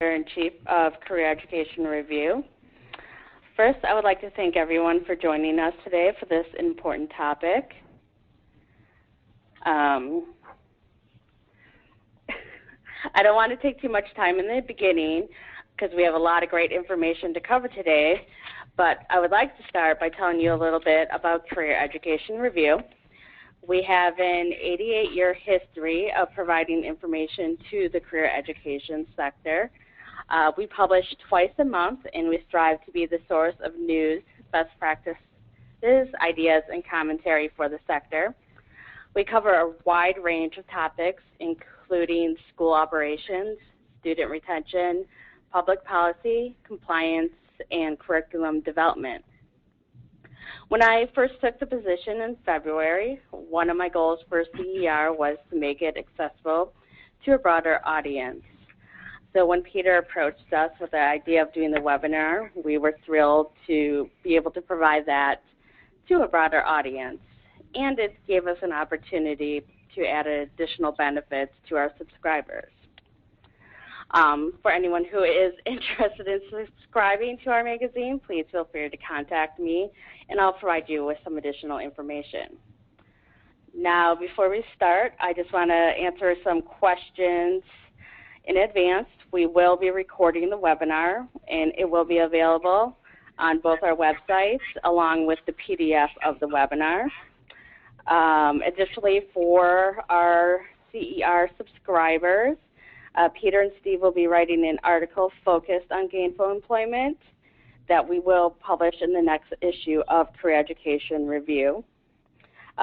Editor-in-Chief of Career Education Review. First, I would like to thank everyone for joining us today for this important topic. I don't want to take too much time in the beginning because we have a lot of great information to cover today, but I would like to start by telling you a little bit about Career Education Review. We have an 88-year history of providing information to the career education sector. We publish twice a month, and we strive to be the source of news, best practices, ideas, and commentary for the sector. We cover a wide range of topics, including school operations, student retention, public policy, compliance, and curriculum development. When I first took the position in February, one of my goals for CDR was to make it accessible to a broader audience. So when Peter approached us with the idea of doing the webinar, we were thrilled to be able to provide that to a broader audience. And it gave us an opportunity to add additional benefits to our subscribers. For anyone who is interested in subscribing to our magazine, please feel free to contact me, and I'll provide you with some additional information. Now, before we start, I just want to answer some questions in advance. We will be recording the webinar, and it will be available on both our websites along with the PDF of the webinar. Additionally, for our CER subscribers, Peter and Steve will be writing an article focused on gainful employment that we will publish in the next issue of Career Education Review.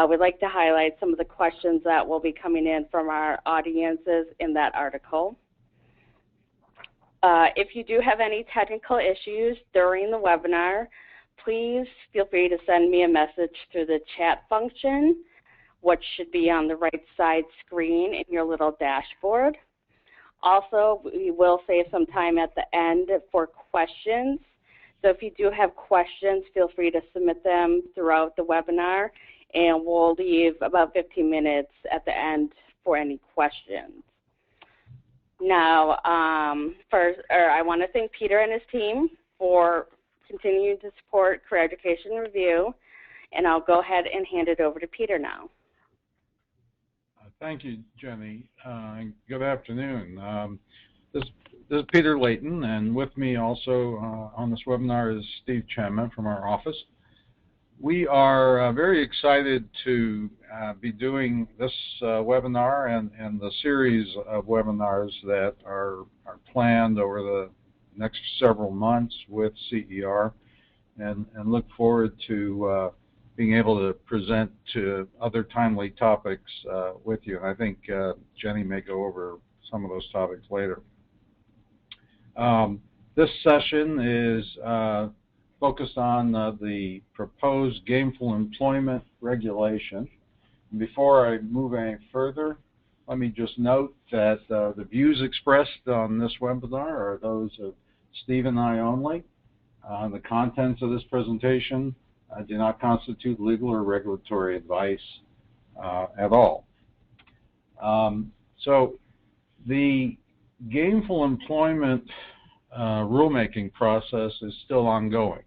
We'd like to highlight some of the questions that will be coming in from our audiences in that article. If you do have any technical issues during the webinar, please feel free to send me a message through the chat function, which should be on the right side screen in your little dashboard. Also, we will save some time at the end for questions. So if you do have questions, feel free to submit them throughout the webinar, and we'll leave about 15 minutes at the end for any questions. Now, I want to thank Peter and his team for continuing to support Career Education Review, and I'll go ahead and hand it over to Peter now. Thank you, Jenny. Good afternoon. This is Peter Leyton, and with me also on this webinar is Steve Chema from our office. We are very excited to be doing this webinar and the series of webinars that are planned over the next several months with CER, and look forward to being able to present to other timely topics with you. And I think Jenny may go over some of those topics later. This session is focused on the proposed gainful employment regulation. And before I move any further, let me just note that the views expressed on this webinar are those of Steve and I only. The contents of this presentation do not constitute legal or regulatory advice at all. So the gainful employment rulemaking process is still ongoing.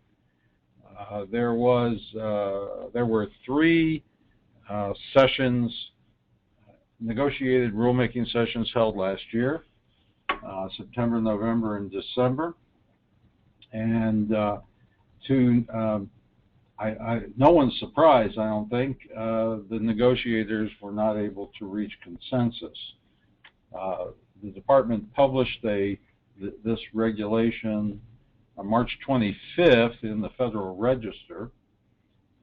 There were 3 sessions, negotiated rulemaking sessions held last year, September, November, and December, and no one's surprised, I don't think, the negotiators were not able to reach consensus. The department published this regulation on March 25th in the Federal Register,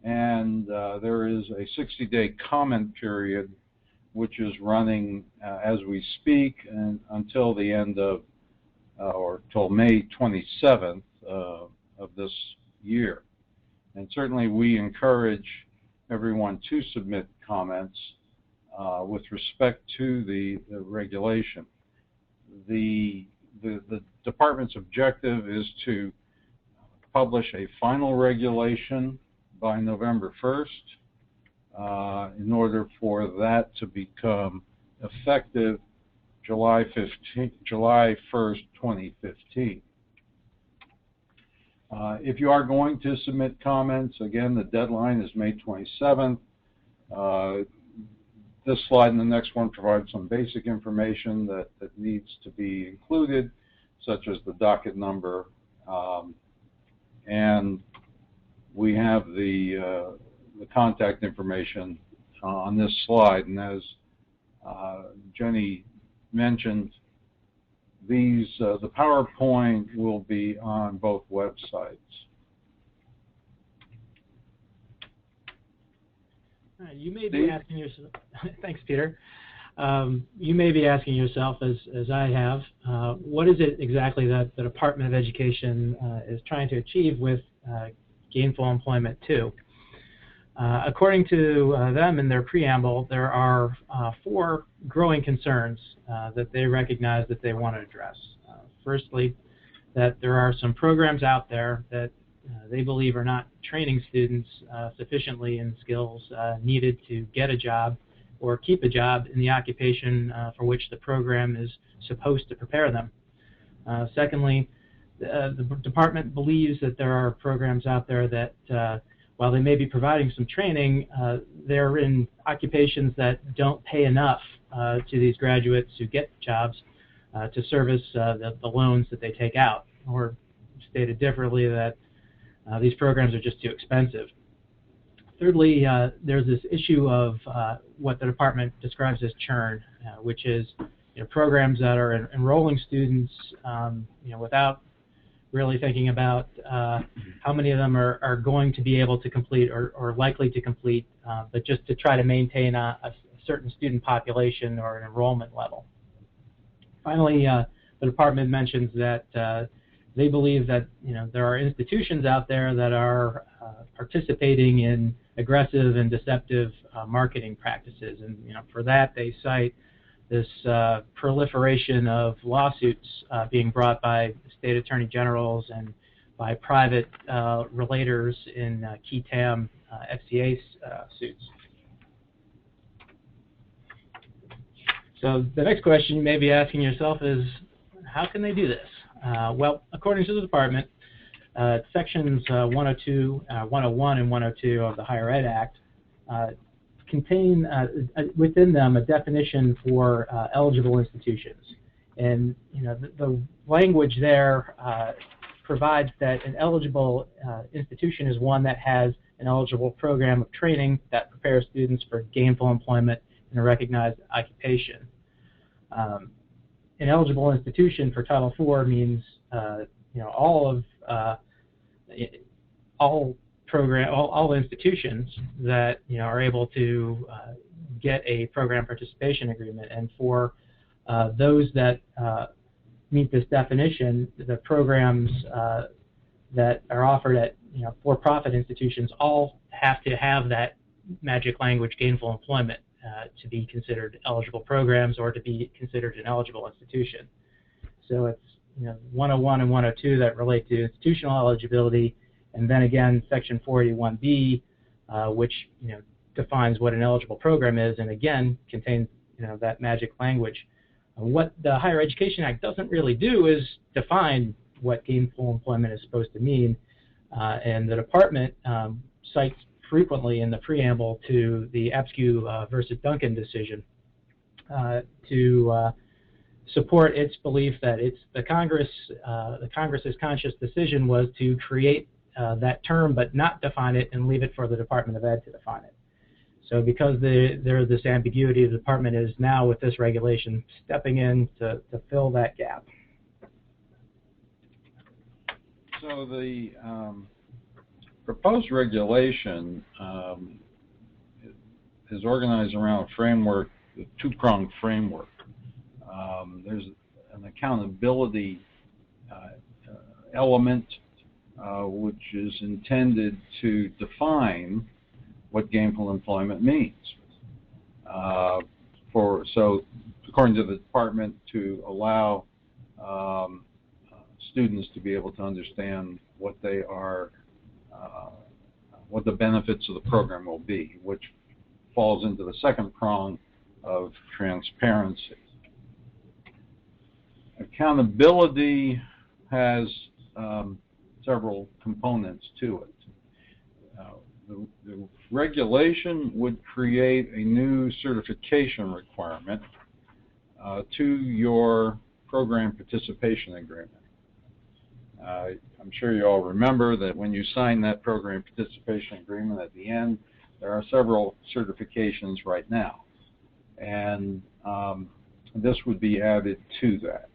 and there is a 60-day comment period which is running as we speak and until the end of, or till May 27th of this year. And certainly we encourage everyone to submit comments with respect to the regulation. The department's objective is to publish a final regulation by November 1st in order for that to become effective July 1st, 2015. If you are going to submit comments, again, the deadline is May 27th. This slide and the next one provide some basic information that needs to be included, such as the docket number, and we have the contact information on this slide. And as Jenny mentioned, the PowerPoint will be on both websites. You may be asking yourself, thanks, Peter. You may be asking yourself, as I have, what is it exactly that the Department of Education is trying to achieve with Gainful Employment II? According to them in their preamble, there are 4 growing concerns that they recognize that they want to address. Firstly, that there are some programs out there that they believe are not training students sufficiently in skills needed to get a job or keep a job in the occupation for which the program is supposed to prepare them. Secondly, the department believes that there are programs out there that, while they may be providing some training, they're in occupations that don't pay enough to these graduates who get jobs to service the loans that they take out, or stated differently, that these programs are just too expensive. Thirdly, there's this issue of what the department describes as churn, which is programs that are enrolling students without really thinking about how many of them are going to be able to complete or likely to complete, but just to try to maintain a certain student population or an enrollment level. Finally, the department mentions that they believe that there are institutions out there that are participating in aggressive and deceptive marketing practices, and for that they cite this proliferation of lawsuits being brought by state attorney generals and by private relators in key TAM FCA suits. So the next question you may be asking yourself is, how can they do this? Well, according to the department, sections 102, 101, and 102 of the Higher Ed Act contain within them a definition for eligible institutions. And the language there provides that an eligible institution is one that has an eligible program of training that prepares students for gainful employment in a recognized occupation. An eligible institution for Title IV means all institutions that are able to get a program participation agreement, and for those that meet this definition, the programs that are offered at for-profit institutions all have to have that magic language, gainful employment, to be considered eligible programs or to be considered an eligible institution. So it's 101 and 102 that relate to institutional eligibility, and then again Section 481B, which defines what an eligible program is, and again contains that magic language. What the Higher Education Act doesn't really do is define what gainful employment is supposed to mean, and the department cites frequently in the preamble to the Abscu versus Duncan decision to support its belief that the Congress's conscious decision was to create that term but not define it and leave it for the Department of Ed to define it. So because there's this ambiguity, the department is now, with this regulation, stepping in to fill that gap. So the proposed regulation is organized around a framework, a two-pronged framework. There's an accountability element which is intended to define what gainful employment means. So according to the department, to allow students to be able to understand what they are, what the benefits of the program will be, which falls into the second prong of transparency. Accountability has several components to it. The regulation would create a new certification requirement to your program participation agreement. I'm sure you all remember that when you sign that program participation agreement at the end, there are several certifications right now. And this would be added to that.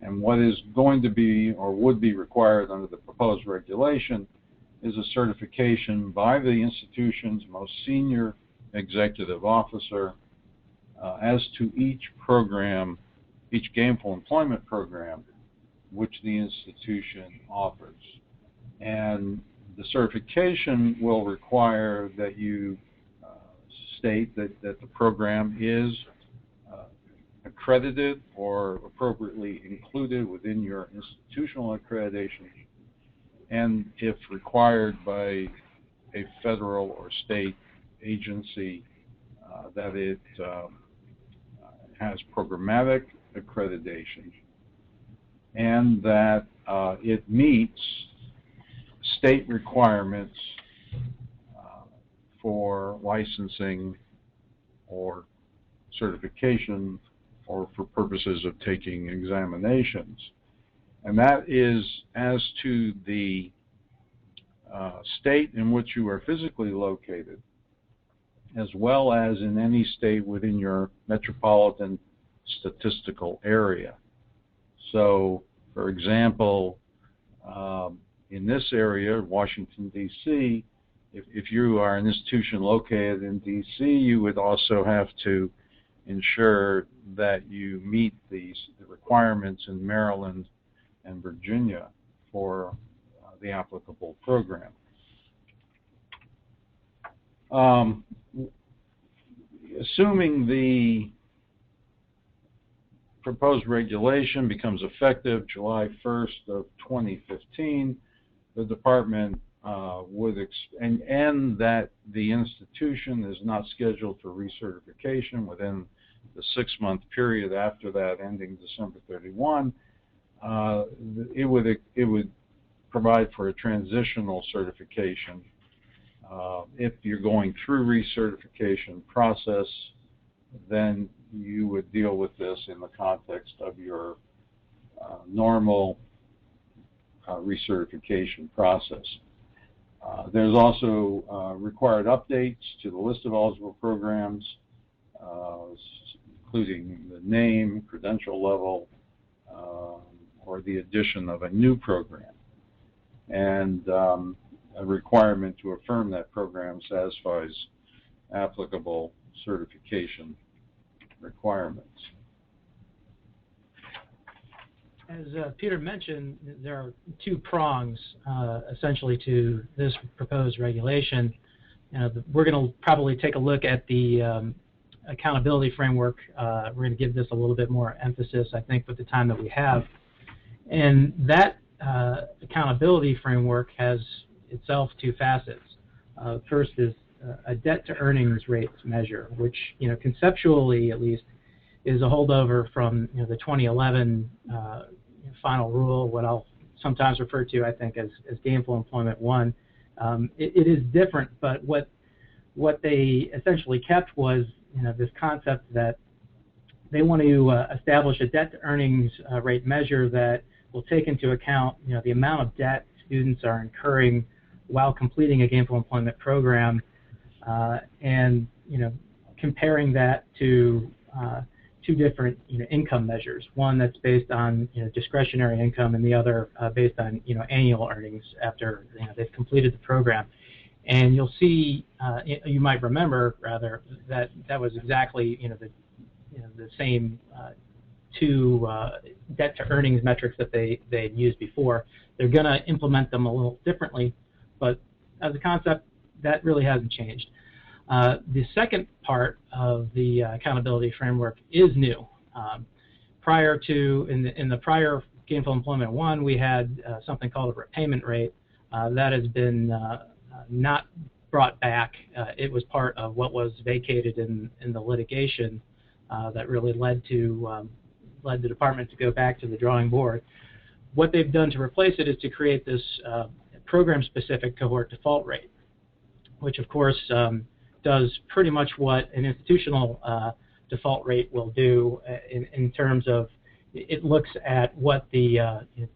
And what is going to be or would be required under the proposed regulation is a certification by the institution's most senior executive officer as to each program, each gainful employment program which the institution offers. And the certification will require that you state that the program is accredited or appropriately included within your institutional accreditation, and if required by a federal or state agency, that it has programmatic accreditation, and that it meets state requirements for licensing or certification or for purposes of taking examinations. And that is as to the state in which you are physically located, as well as in any state within your metropolitan statistical area. So, for example, in this area, Washington, D.C., if you are an institution located in D.C., you would also have to ensure that you meet the requirements in Maryland and Virginia for the applicable program. Assuming the proposed regulation becomes effective July 1st of 2015, the department and that the institution is not scheduled for recertification within the 6-month period after that, ending December 31, it would provide for a transitional certification. If you're going through recertification process, then you would deal with this in the context of your normal recertification process. There's also required updates to the list of eligible programs, including the name, credential level, or the addition of a new program. And a requirement to affirm that program satisfies applicable certification requirements. As Peter mentioned, there are two prongs essentially to this proposed regulation. We're going to probably take a look at the accountability framework. We're going to give this a little bit more emphasis, I think, with the time that we have. And that accountability framework has itself two facets. First is a debt-to-earnings rates measure, which, conceptually at least, is a holdover from the 2011 final rule, what I'll sometimes refer to, I think, as Gainful Employment I. It is different, but what they essentially kept was this concept that they want to establish a debt-to-earnings rate measure that will take into account the amount of debt students are incurring while completing a gainful employment program, and comparing that to two different income measures. One that's based on discretionary income, and the other based on annual earnings after they've completed the program. And you'll see, you might remember rather, that was exactly the same two debt to earnings metrics that they used before. They're going to implement them a little differently, but as a concept, that really hasn't changed. The second part of the accountability framework is new. Prior to, in the prior Gainful Employment I, we had something called a repayment rate. That has been not brought back. It was part of what was vacated in the litigation that really led to led the department to go back to the drawing board. What they've done to replace it is to create this program-specific cohort default rate, which of course does pretty much what an institutional default rate will do in terms of it looks at what the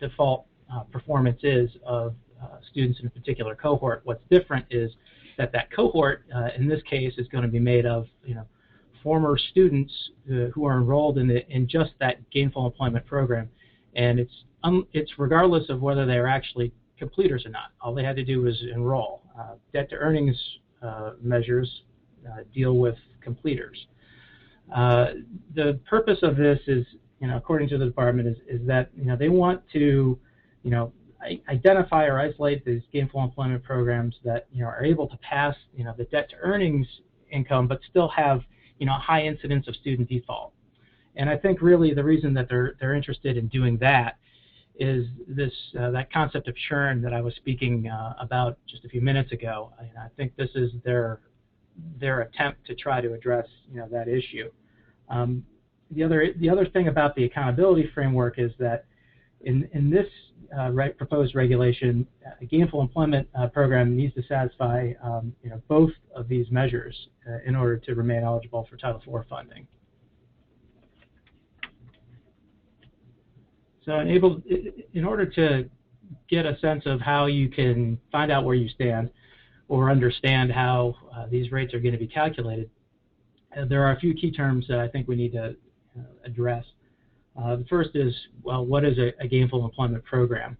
default performance is of students in a particular cohort. What's different is that cohort, in this case, is going to be made of former students who are enrolled in just that gainful employment program, and it's regardless of whether they're actually completers or not. All they had to do was enroll. Debt to earnings measures deal with completers. The purpose of this is, according to the department, is that they want to, identify or isolate these gainful employment programs that are able to pass the debt to earnings income, but still have high incidence of student default. And I think really the reason that they're interested in doing that is this that concept of churn that I was speaking about just a few minutes ago. I think this is their attempt to try to address that issue. The other thing about the accountability framework is that in this proposed regulation, a gainful employment program needs to satisfy both of these measures in order to remain eligible for Title IV funding. So in order to get a sense of how you can find out where you stand or understand how these rates are going to be calculated, there are a few key terms that I think we need to address. The first is, well, what is a gainful employment program?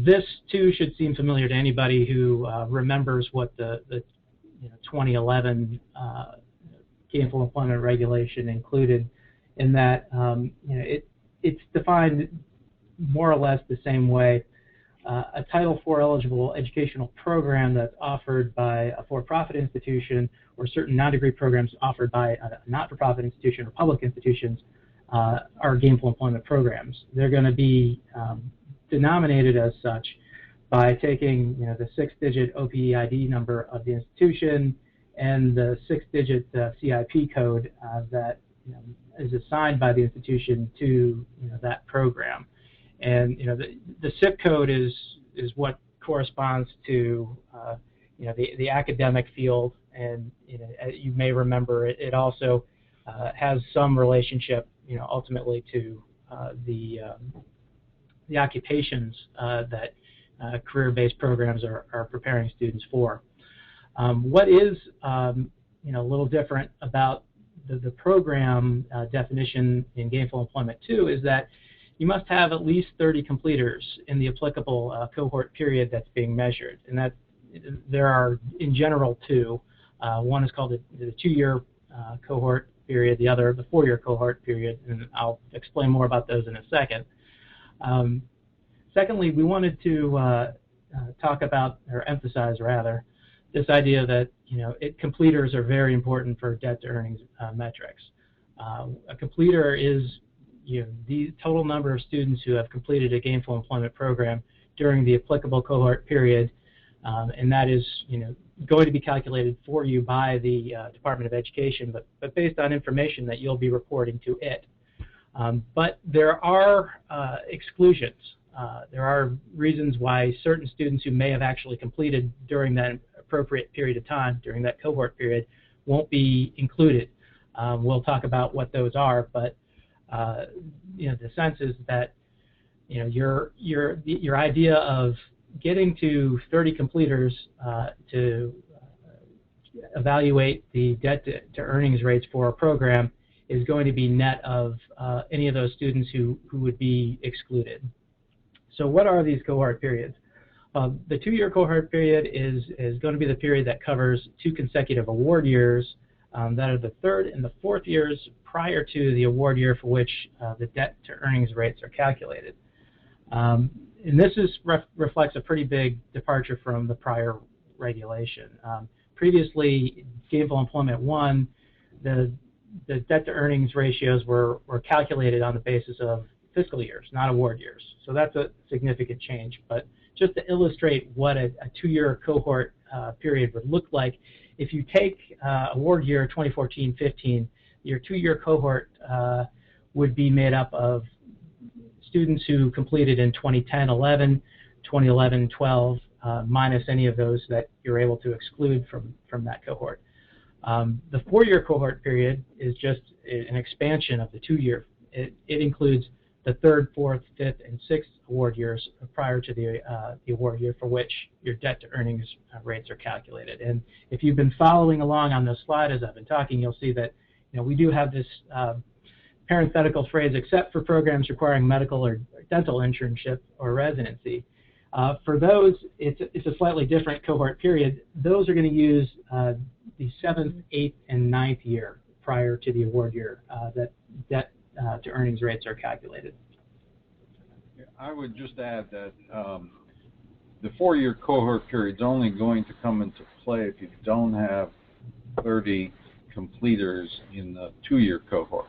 This, too, should seem familiar to anybody who remembers what the 2011 gainful employment regulation included, in that it's defined more or less the same way. A Title IV eligible educational program that's offered by a for-profit institution or certain non-degree programs offered by a not-for-profit institution or public institutions are gainful employment programs. They're going to be denominated as such by taking the 6-digit OPEID number of the institution and the 6-digit CIP code that is assigned by the institution to that program. And the SIP code is what corresponds to the academic field, and you may remember it also has some relationship ultimately to the occupations that career-based programs are preparing students for. What is a little different about the program definition in Gainful Employment II is that you must have at least 30 completers in the applicable cohort period that's being measured, and that there are in general two. One is called the 2-year cohort period, the other the 4-year cohort period, and I'll explain more about those in a second. Secondly, we wanted to talk about, or emphasize rather, this idea that completers are very important for debt to earnings metrics. A completer is the total number of students who have completed a gainful employment program during the applicable cohort period, and that is going to be calculated for you by the Department of Education, but based on information that you'll be reporting to it. But there are exclusions. There are reasons why certain students who may have actually completed during that appropriate period of time, during that cohort period, won't be included. We'll talk about what those are, but the sense is that your idea of getting to 30 completers to evaluate the debt to earnings rates for a program is going to be net of any of those students who would be excluded. So what are these cohort periods? The 2-year cohort period is going to be the period that covers 2 consecutive award years that are the 3rd and the 4th years prior to the award year for which the debt to earnings rates are calculated. And this reflects a pretty big departure from the prior regulation. Previously, Gainful Employment I, the debt to earnings ratios were calculated on the basis of fiscal years, not award years. So that's a significant change. But just to illustrate what a 2-year cohort period would look like, if you take award year 2014-15, your 2-year cohort would be made up of students who completed in 2010-11, 2011-12, minus any of those that you're able to exclude from that cohort. The 4-year cohort period is just an expansion of the 2-year. It includes the 3rd, 4th, 5th, and 6th award years prior to the award year for which your debt to earnings rates are calculated. And if you've been following along on this slide as I've been talking, you'll see that we do have this parenthetical phrase, except for programs requiring medical or dental internship or residency. For those, it's a slightly different cohort period. Those are going to use the 7th, 8th, and 9th year prior to the award year that debt to earnings rates are calculated. I would just add that the 4-year cohort period is only going to come into play if you don't have 30 completers in the 2-year cohort,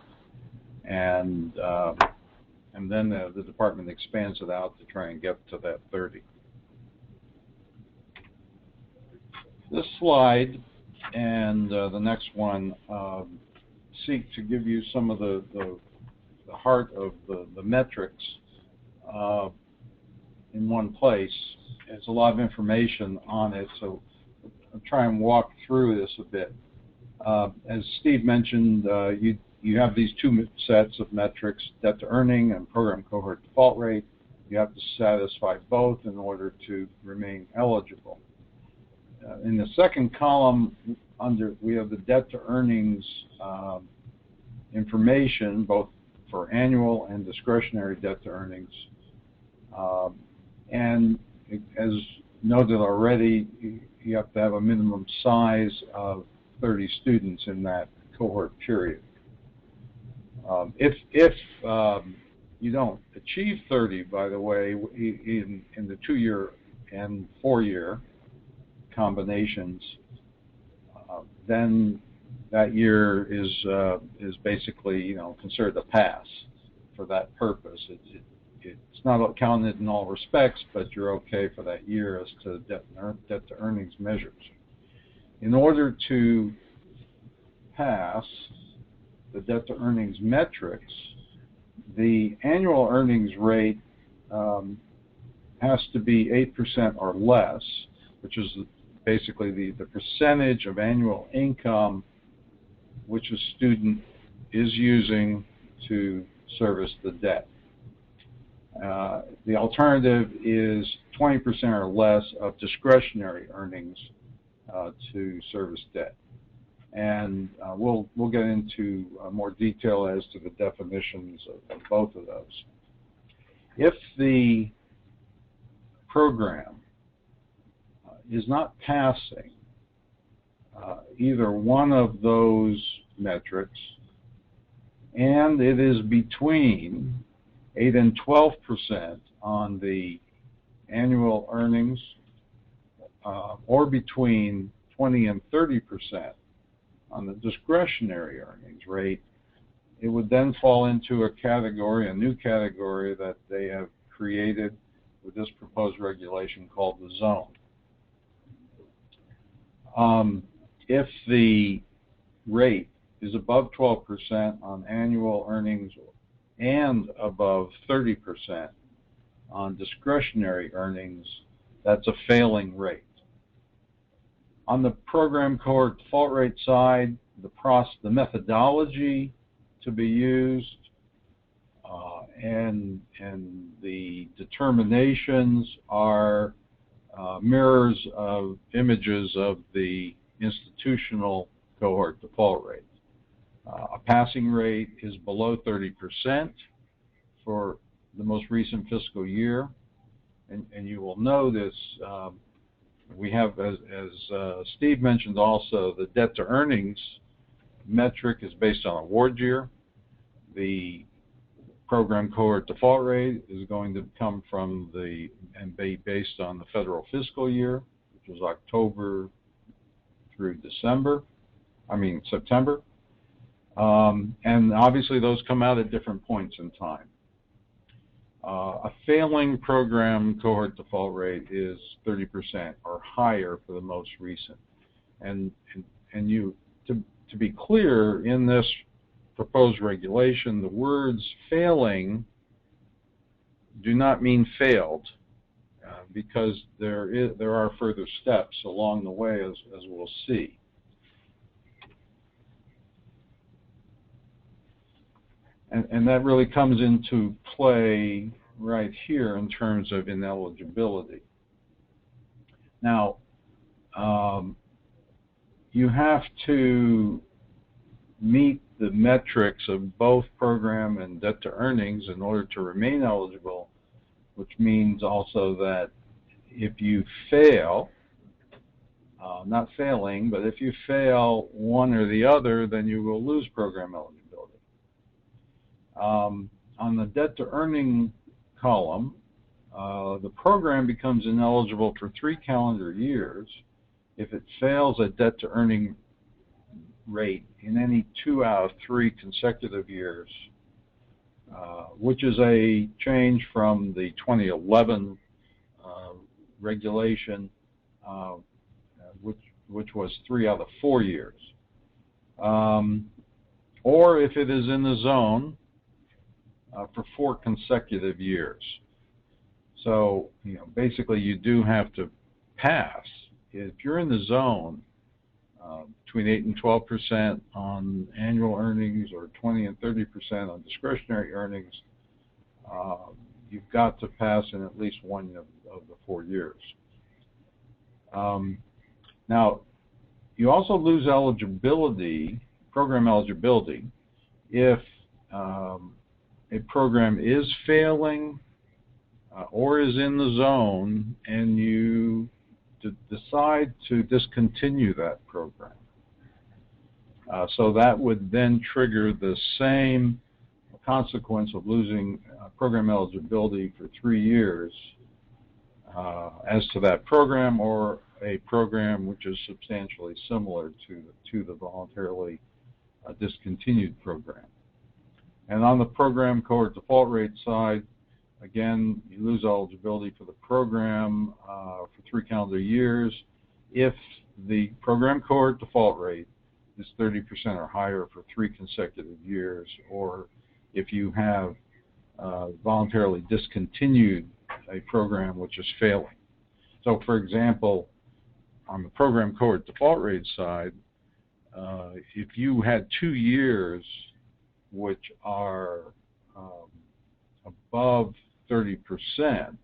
and then the department expands it out to try and get to that 30. This slide and the next one seek to give you some of the heart of the metrics in one place. There's a lot of information on it, so I'll try and walk through this a bit. As Steve mentioned, you have these 2 sets of metrics, debt to earning and program cohort default rate. You have to satisfy both in order to remain eligible. In the second column, we have the debt to earnings information, both for annual and discretionary debt to earnings. And as noted already, you have to have a minimum size of 30 students in that cohort period. If you don't achieve 30, by the way, in the 2-year and 4-year combinations, then that year is basically considered a pass for that purpose. It's not counted in all respects, but you're okay for that year as to debt to earnings measures. In order to pass the debt to earnings metrics, the annual earnings rate has to be 8% or less, which is basically the percentage of annual income which a student is using to service the debt. The alternative is 20% or less of discretionary earnings to service debt. And we'll get into more detail as to the definitions of both of those. If the program is not passing either one of those metrics, and it is between 8 and 12% on the annual earnings, or between 20 and 30% on the discretionary earnings rate, it would then fall into a category, a new category that they have created with this proposed regulation called the zone. If the rate is above 12% on annual earnings and above 30% on discretionary earnings, that's a failing rate. On the program cohort default rate side, the methodology to be used and the determinations are mirrors of images of the institutional cohort default rate. A passing rate is below 30% for the most recent fiscal year, and you will know this. We have, as Steve mentioned also, the debt to earnings metric is based on award year. The program cohort default rate is going to come from and be based on the federal fiscal year, which was October through September. And obviously those come out at different points in time. A failing program cohort default rate is 30% or higher for the most recent. And to be clear, in this proposed regulation, the words failing do not mean failed, because there are further steps along the way, as we'll see. And that really comes into play right here in terms of ineligibility. Now, you have to meet the metrics of both program and debt to earnings in order to remain eligible, which means also that if you fail, not failing, but if you fail one or the other, then you will lose program eligibility. On the debt to earning column, the program becomes ineligible for 3 calendar years if it fails a debt to earning rate in any 2 out of 3 consecutive years, which is a change from the 2011 regulation, which was 3 out of 4 years. Or if it is in the zone for 4 consecutive years. So, basically you do have to pass. If you're in the zone between 8 and 12% on annual earnings or 20 and 30% on discretionary earnings, you've got to pass in at least one of the 4 years. Now, you also lose eligibility, program eligibility, if a program is failing or is in the zone and you decide to discontinue that program. So that would then trigger the same consequence of losing program eligibility for 3 years as to that program or a program which is substantially similar to the voluntarily discontinued program. And on the program cohort default rate side, again, you lose eligibility for the program for 3 calendar years if the program cohort default rate is 30% or higher for 3 consecutive years, or if you have voluntarily discontinued a program which is failing. So, for example, on the program cohort default rate side, if you had 2 years which are above 30%,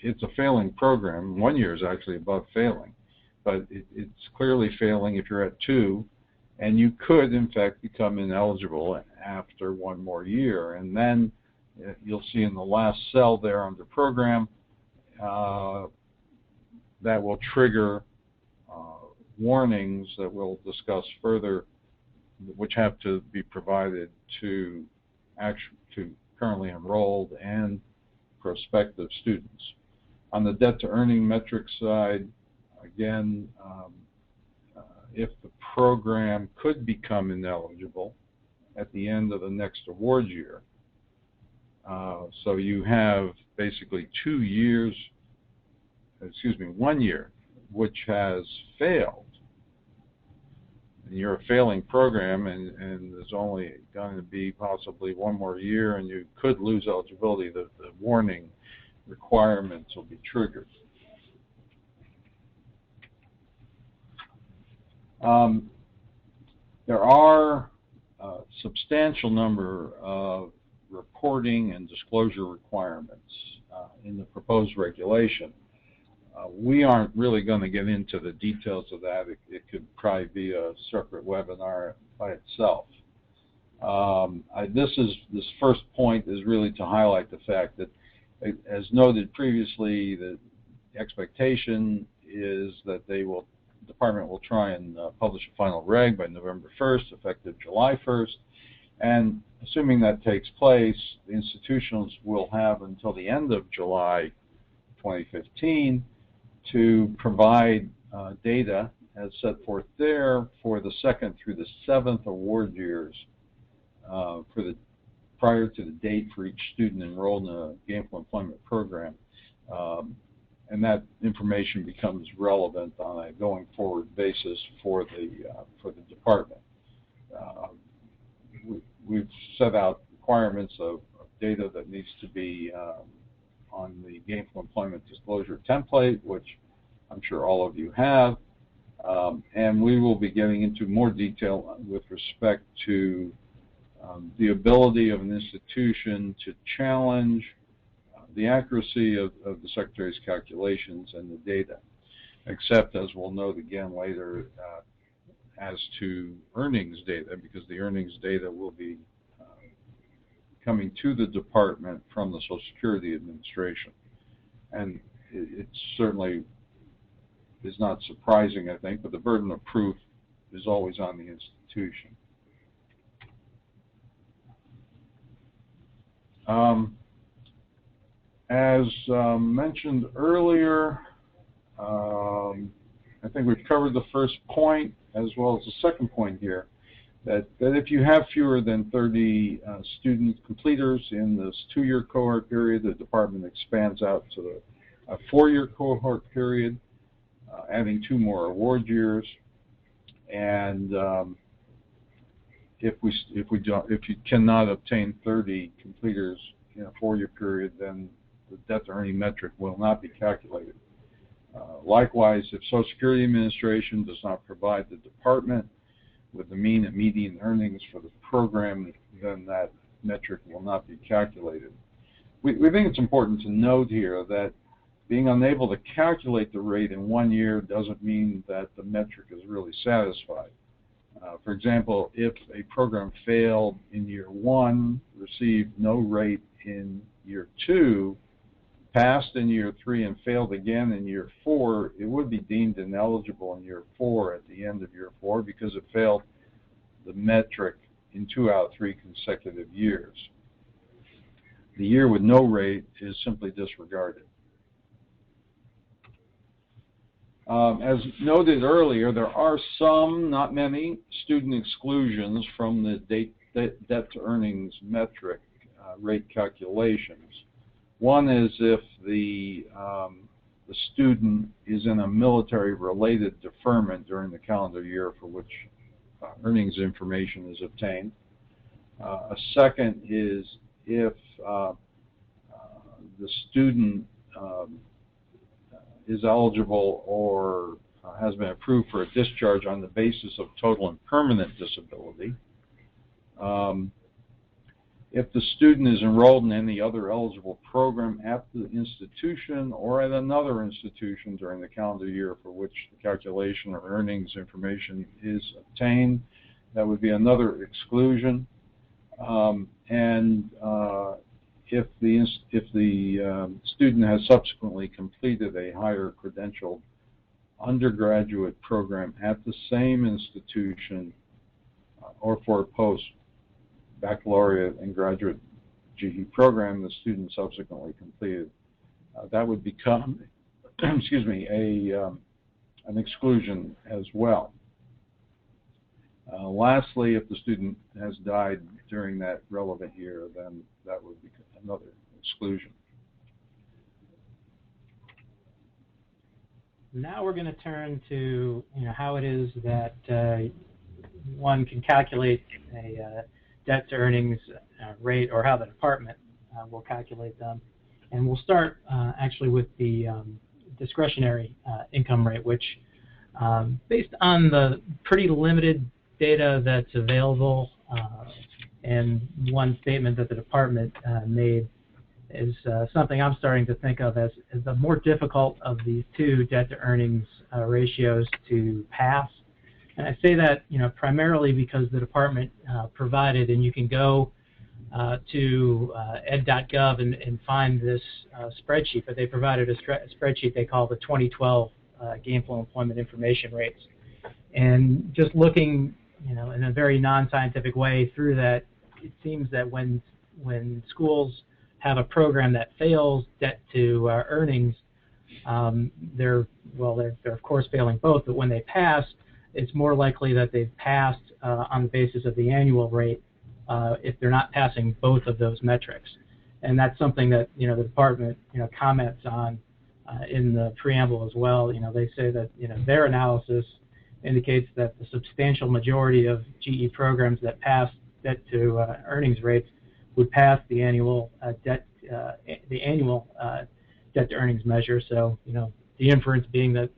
it's a failing program. 1 year is actually above failing, but it's clearly failing if you're at 2, and you could, in fact, become ineligible after 1 more year. And then you'll see in the last cell there under program, that will trigger warnings that we'll discuss further, which have to be provided to currently enrolled and prospective students. On the debt to earning metrics side, again, if the program could become ineligible at the end of the next award year, so you have basically 2 years, 1 year, which has failed, and you're a failing program, and there's only going to be possibly 1 more year, and you could lose eligibility, the warning requirements will be triggered. There are a substantial number of reporting and disclosure requirements in the proposed regulation. We aren't really going to get into the details of that. It could probably be a separate webinar by itself. This first point is really to highlight the fact that, as noted previously, the expectation is that the department will try and publish a final reg by November 1st, effective July 1st. And assuming that takes place, the institutions will have until the end of July 2015 to provide data as set forth there for the 2nd through the 7th award years prior to the date for each student enrolled in a Gainful Employment program. And that information becomes relevant on a going forward basis for the department. we've set out requirements of data that needs to be on the Gainful Employment Disclosure template, which I'm sure all of you have. And we will be getting into more detail with respect to the ability of an institution to challenge the accuracy of the Secretary's calculations and the data, except, as we'll note again later, as to earnings data, because the earnings data will be coming to the department from the Social Security Administration. And it certainly is not surprising, I think, but the burden of proof is always on the institution. As mentioned earlier, I think we've covered the first point as well as the second point here, that if you have fewer than 30 student completers in this 2-year cohort period, the department expands out to a 4-year cohort period, adding 2 more award years. And if you cannot obtain 30 completers in a 4-year period, then the debt-to-earning metric will not be calculated. Likewise, if Social Security Administration does not provide the department with the mean and median earnings for the program, then that metric will not be calculated. We think it's important to note here that being unable to calculate the rate in 1 year doesn't mean that the metric is really satisfied. For example, if a program failed in year 1, received no rate in year 2, passed in year 3, and failed again in year 4, it would be deemed ineligible in year 4 at the end of year 4 because it failed the metric in 2 out of 3 consecutive years. The year with no rate is simply disregarded. As noted earlier, there are some, not many, student exclusions from the debt-to-earnings metric rate calculations. One is if the student is in a military-related deferment during the calendar year for which earnings information is obtained. A second is if the student is eligible or has been approved for a discharge on the basis of total and permanent disability. If the student is enrolled in any other eligible program at the institution or at another institution during the calendar year for which the calculation or earnings information is obtained, that would be another exclusion. If the student has subsequently completed a higher credentialed undergraduate program at the same institution or for a post-baccalaureate and graduate GE program the student subsequently completed, that would become, excuse me, an exclusion as well. Lastly, if the student has died during that relevant year, then that would be another exclusion. Now we're going to turn to how it is that one can calculate a debt-to-earnings rate, or how the department will calculate them. And we'll start actually with the discretionary income rate, which based on the pretty limited data that's available, and one statement that the department made is something I'm starting to think of as the more difficult of these 2 debt-to-earnings ratios to pass. And I say that primarily because the department provided, and you can go to ed.gov and find this spreadsheet, but they provided a spreadsheet they call the 2012 Gainful Employment Information Rates. And just looking in a very non-scientific way through that, it seems that when schools have a program that fails debt to earnings, they're of course failing both, but when they pass, it's more likely that they've passed on the basis of the annual rate if they're not passing both of those metrics. And that's something that the department comments on in the preamble as well. They say that their analysis indicates that the substantial majority of GE programs that pass debt to earnings rates would pass the annual debt to earnings measure. So, the inference being that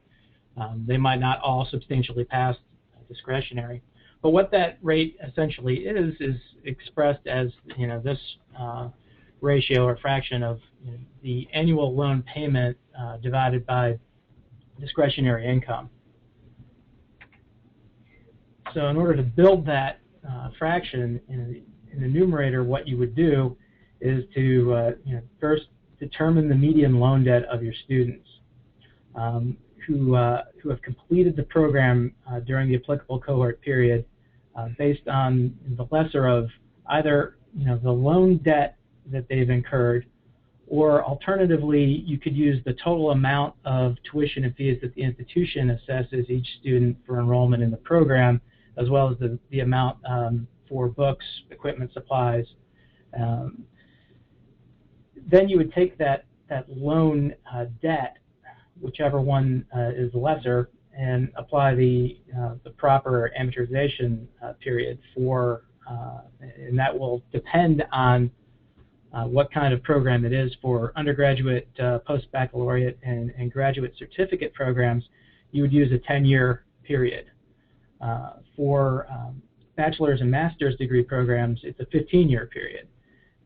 they might not all substantially pass discretionary. But what that rate essentially is expressed as this ratio or fraction of the annual loan payment divided by discretionary income. So in order to build that fraction in the numerator, what you would do is to first determine the median loan debt of your students who have completed the program during the applicable cohort period based on the lesser of either the loan debt that they've incurred, or alternatively you could use the total amount of tuition and fees that the institution assesses each student for enrollment in the program, as well as the amount for books, equipment, supplies. Then you would take that loan debt, whichever one is lesser, and apply the proper amortization period for, and that will depend on what kind of program it is. For undergraduate, post-baccalaureate, and graduate certificate programs, you would use a 10-year period. For bachelor's and master's degree programs, it's a 15-year period.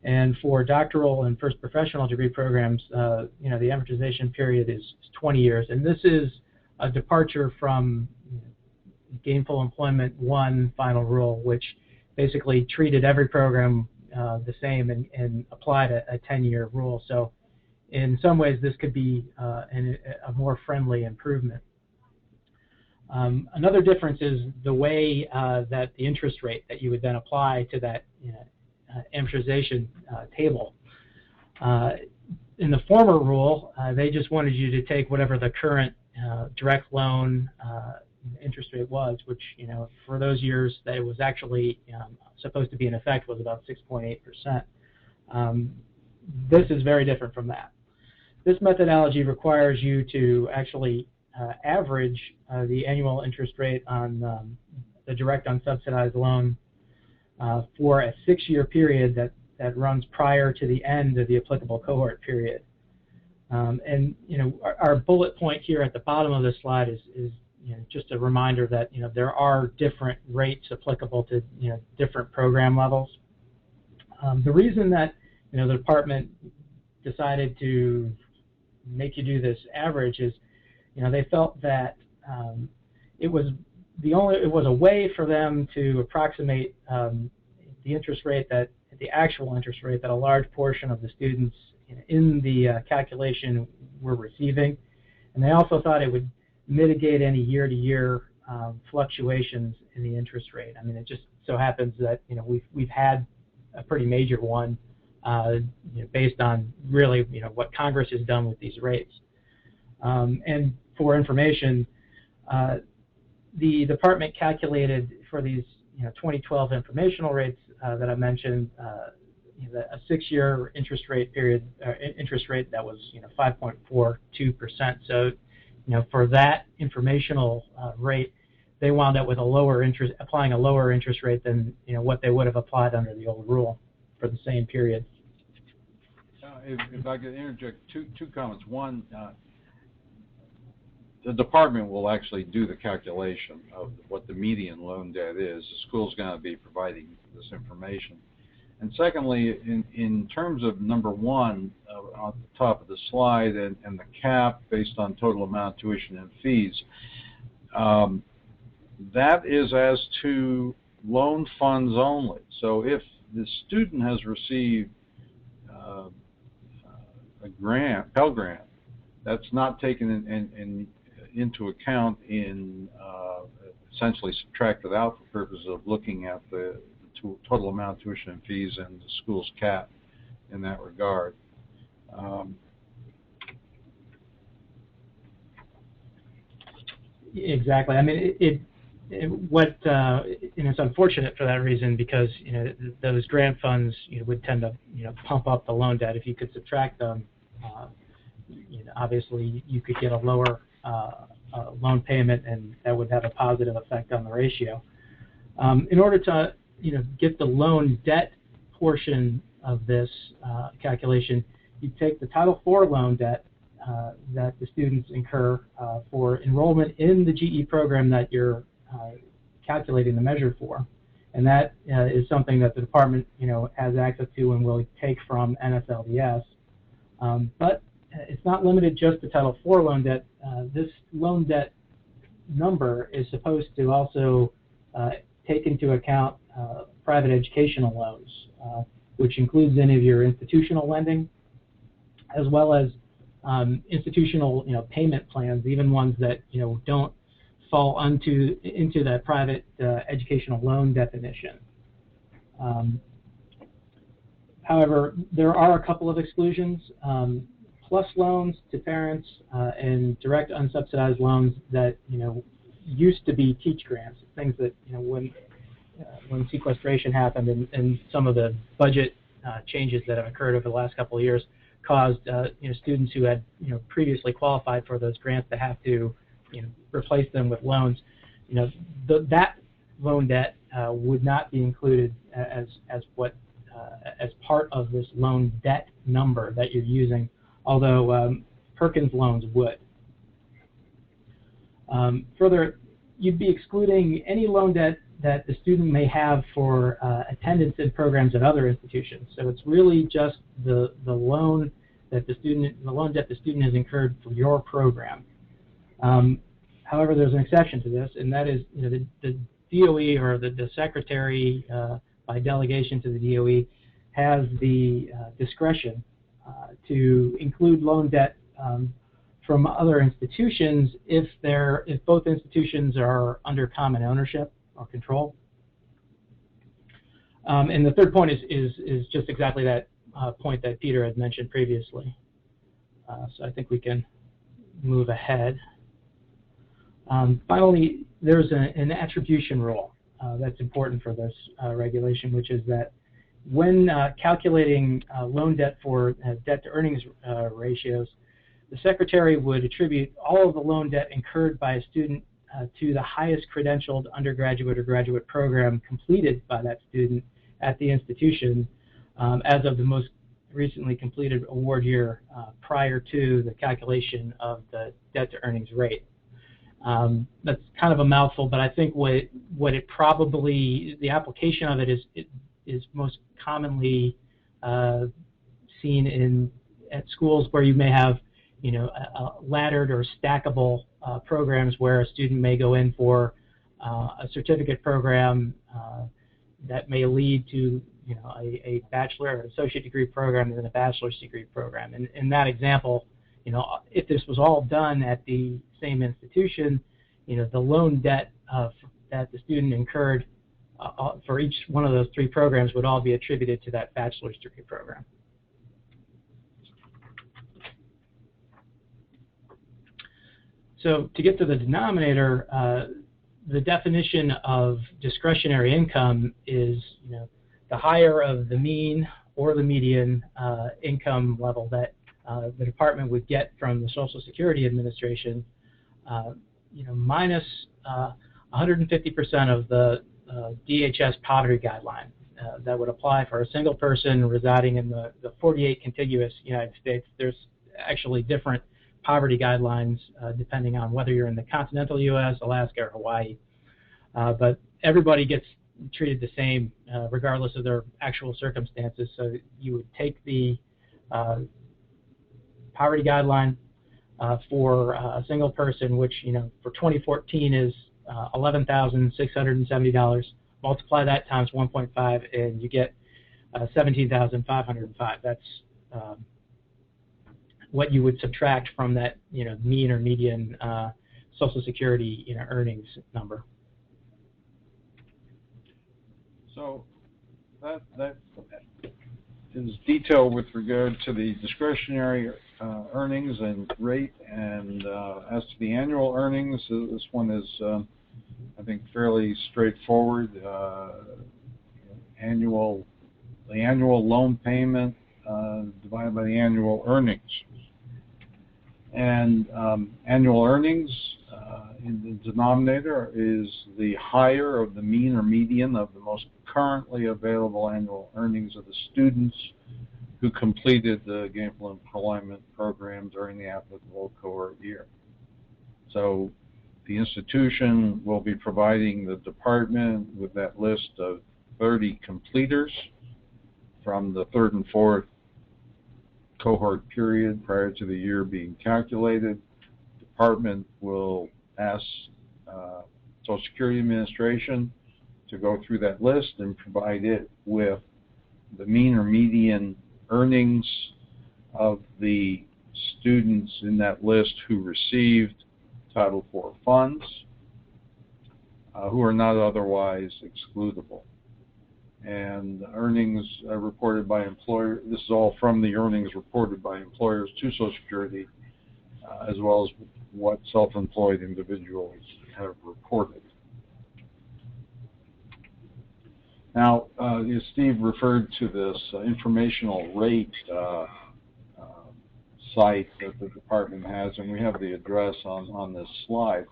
And for doctoral and first professional degree programs, the amortization period is 20 years. And this is a departure from Gainful Employment I final rule, which basically treated every program the same and applied a 10-year rule. So in some ways, this could be a more friendly improvement. Another difference is the way that the interest rate that you would then apply to that amortization table. In the former rule, they just wanted you to take whatever the current direct loan interest rate was, which for those years that it was actually supposed to be in effect was about 6.8%. This is very different from that. This methodology requires you to actually average the annual interest rate on the direct unsubsidized loan for a 6-year period that runs prior to the end of the applicable cohort period. And our bullet point here at the bottom of this slide is just a reminder that there are different rates applicable to different program levels. The reason that the department decided to make you do this average is they felt that it was a way for them to approximate the interest rate the actual interest rate that a large portion of the students in the calculation were receiving, and they also thought it would mitigate any year-to-year fluctuations in the interest rate. I mean, it just so happens that we've had a pretty major one based on really what Congress has done with these rates. And for information, the department calculated for these 2012 informational rates that I mentioned a 6-year interest rate period interest rate that was 5.42%. So for that informational rate, they wound up with applying a lower interest rate than what they would have applied under the old rule for the same period. If I could interject two comments. One, the department will actually do the calculation of what the median loan debt is. The school's going to be providing this information. And secondly, in terms of number one on the top of the slide and the cap based on total amount of tuition and fees, that is as to loan funds only. So if the student has received a grant, Pell Grant, that's not taken into account in essentially subtracted out for purposes of looking at the total amount of tuition and fees and the school's cap in that regard. Exactly. I mean, it's unfortunate for that reason because those grant funds would tend to pump up the loan debt. If you could subtract them, obviously you could get a lower loan payment, and that would have a positive effect on the ratio. In order to get the loan debt portion of this calculation, you take the Title IV loan debt that the students incur for enrollment in the GE program that you're calculating the measure for, and that is something that the department has access to and will take from NSLDS. But it's not limited just to Title IV loan debt. This loan debt number is supposed to also take into account private educational loans, which includes any of your institutional lending, as well as institutional payment plans, even ones that don't fall into that private educational loan definition. However, there are a couple of exclusions. Plus loans to parents and direct unsubsidized loans that used to be teach grants, things that when sequestration happened and some of the budget changes that have occurred over the last couple of years caused students who had previously qualified for those grants to have to replace them with loans. That loan debt would not be included as part of this loan debt number that you're using, although Perkins loans would. Further, you'd be excluding any loan debt that the student may have for attendance in programs at other institutions. So it's really just the loan that the loan debt the student has incurred for your program. However, there's an exception to this, and that is the DOE or the secretary by delegation to the DOE has the discretion to include loan debt from other institutions if both institutions are under common ownership or control. And the third point is just exactly that point that Peter had mentioned previously. So I think we can move ahead. Finally, there's an attribution rule that's important for this regulation, which is that when calculating loan debt for debt to earnings ratios, the secretary would attribute all of the loan debt incurred by a student to the highest credentialed undergraduate or graduate program completed by that student at the institution as of the most recently completed award year prior to the calculation of the debt to earnings rate. That's kind of a mouthful, but I think what it probably, the application of it is most commonly seen at schools where you may have laddered or stackable programs where a student may go in for a certificate program that may lead to a bachelor or associate degree program and then a bachelor's degree program. And in that example, if this was all done at the same institution, the loan debt that the student incurred for each one of those three programs would all be attributed to that bachelor's degree program. So to get to the denominator, the definition of discretionary income is the higher of the mean or the median income level that the department would get from the Social Security Administration, minus 150% of the DHS poverty guideline that would apply for a single person residing in the 48 contiguous United States. There's actually different poverty guidelines depending on whether you're in the continental U.S., Alaska, or Hawaii. But everybody gets treated the same regardless of their actual circumstances. So you would take the poverty guideline for a single person, which for 2014 is $11,670. Multiply that times 1.5, and you get 17,505. That's what you would subtract from that mean or median Social Security earnings number. So that is detail with regard to the discretionary earnings and rate, and as to the annual earnings, this one is I think fairly straightforward. The annual loan payment divided by the annual earnings. And annual earnings in the denominator is the higher of the mean or median of the most currently available annual earnings of the students who completed the Gainful Employment program during the applicable cohort year. So the institution will be providing the department with that list of 30 completers from the third and fourth cohort period prior to the year being calculated. The department will ask Social Security Administration to go through that list and provide it with the mean or median earnings of the students in that list who received Title IV funds, who are not otherwise excludable. And earnings reported by employer, this is all from the earnings reported by employers to Social Security, as well as what self-employed individuals have reported. Now, Steve referred to this informational rate site that the department has, and we have the address on this slide.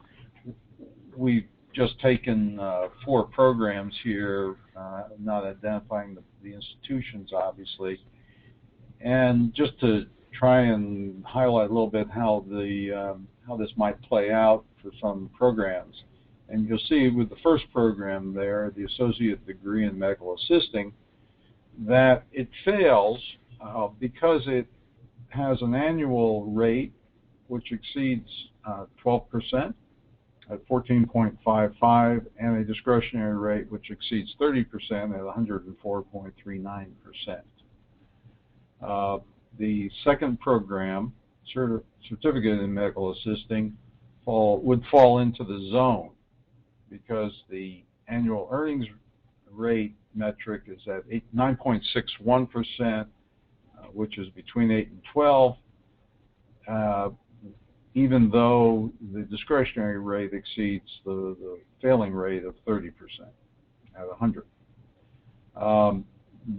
We've just taken 4 programs here, not identifying the institutions, obviously, and just to try and highlight a little bit how this might play out for some programs. And you'll see with the first program there, the Associate Degree in Medical Assisting, that it fails because it has an annual rate which exceeds 12% at 14.55 and a discretionary rate which exceeds 30% at 104.39%. The second program, Certificate in Medical Assisting, would fall into the zone because the annual earnings rate metric is at 9.61%, which is between 8 and 12, even though the discretionary rate exceeds the failing rate of 30% at 100.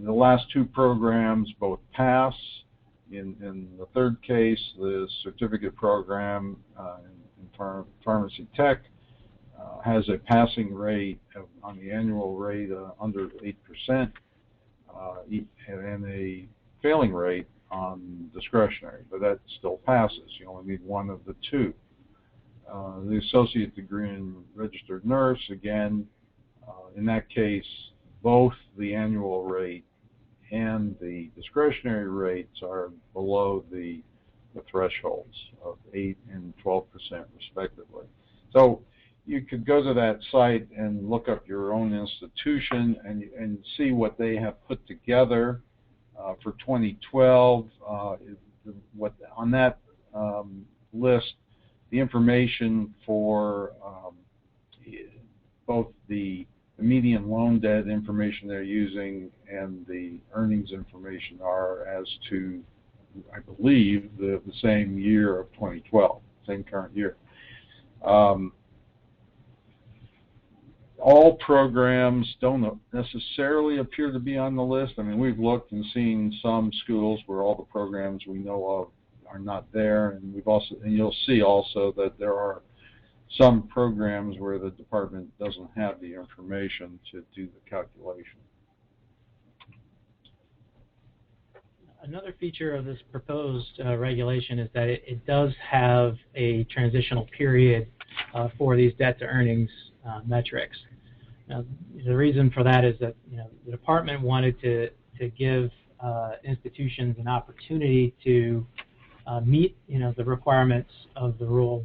The last 2 programs both pass. In the third case, the certificate program in pharmacy tech has a passing rate on the annual rate under 8%, and a failing rate on discretionary, but that still passes. You only need one of the 2. The associate degree in registered nurse, again, in that case, both the annual rate and the discretionary rates are below the thresholds of 8 and 12% respectively. So you could go to that site and look up your own institution and see what they have put together for 2012. On that list, the information for both the median loan debt information they're using and the earnings information are as to, I believe, the same year of 2012, same current year. All programs don't necessarily appear to be on the list. I mean, we've looked and seen some schools where all the programs we know of are not there, and you'll see also that there are some programs where the department doesn't have the information to do the calculation. Another feature of this proposed regulation is that it does have a transitional period for these debt to earnings metrics. Now, the reason for that is that the department wanted to give institutions an opportunity to meet the requirements of the rule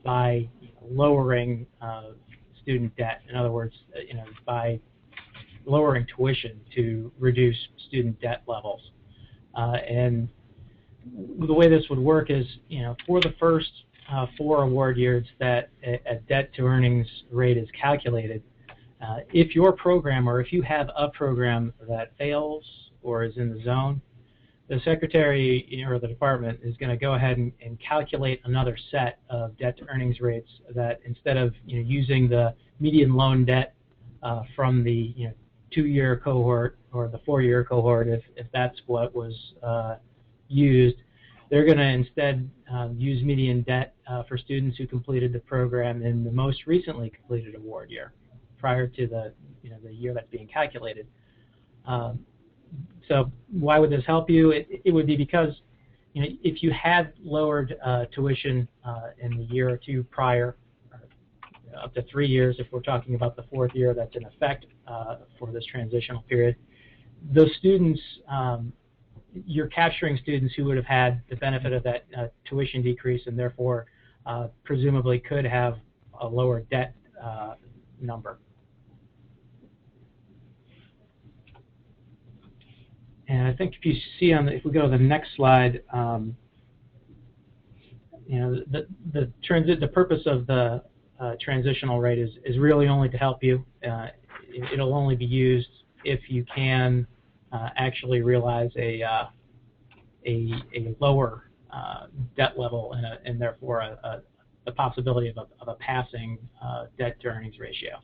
by lowering student debt. In other words, by lowering tuition to reduce student debt levels. And the way this would work is, for the first 4 award years that a debt to earnings rate is calculated, if your program or if you have a program that fails or is in the zone, the secretary or the department is going to go ahead and calculate another set of debt to earnings rates that, instead of using the median loan debt from the 2-year cohort or the 4-year cohort, if that's what was used, they're going to instead use median debt for students who completed the program in the most recently completed award year, prior to the year that's being calculated. So why would this help you? It would be because if you had lowered tuition in the year or two prior, up to 3 years, if we're talking about the fourth year that's in effect for this transitional period, those students, you're capturing students who would have had the benefit of that tuition decrease and therefore presumably could have a lower debt number. And I think if you see if we go to the next slide, the purpose of the transitional rate is really only to help you. It'll only be used if you can actually realize a lower debt level and therefore the possibility of a passing debt to earnings ratio.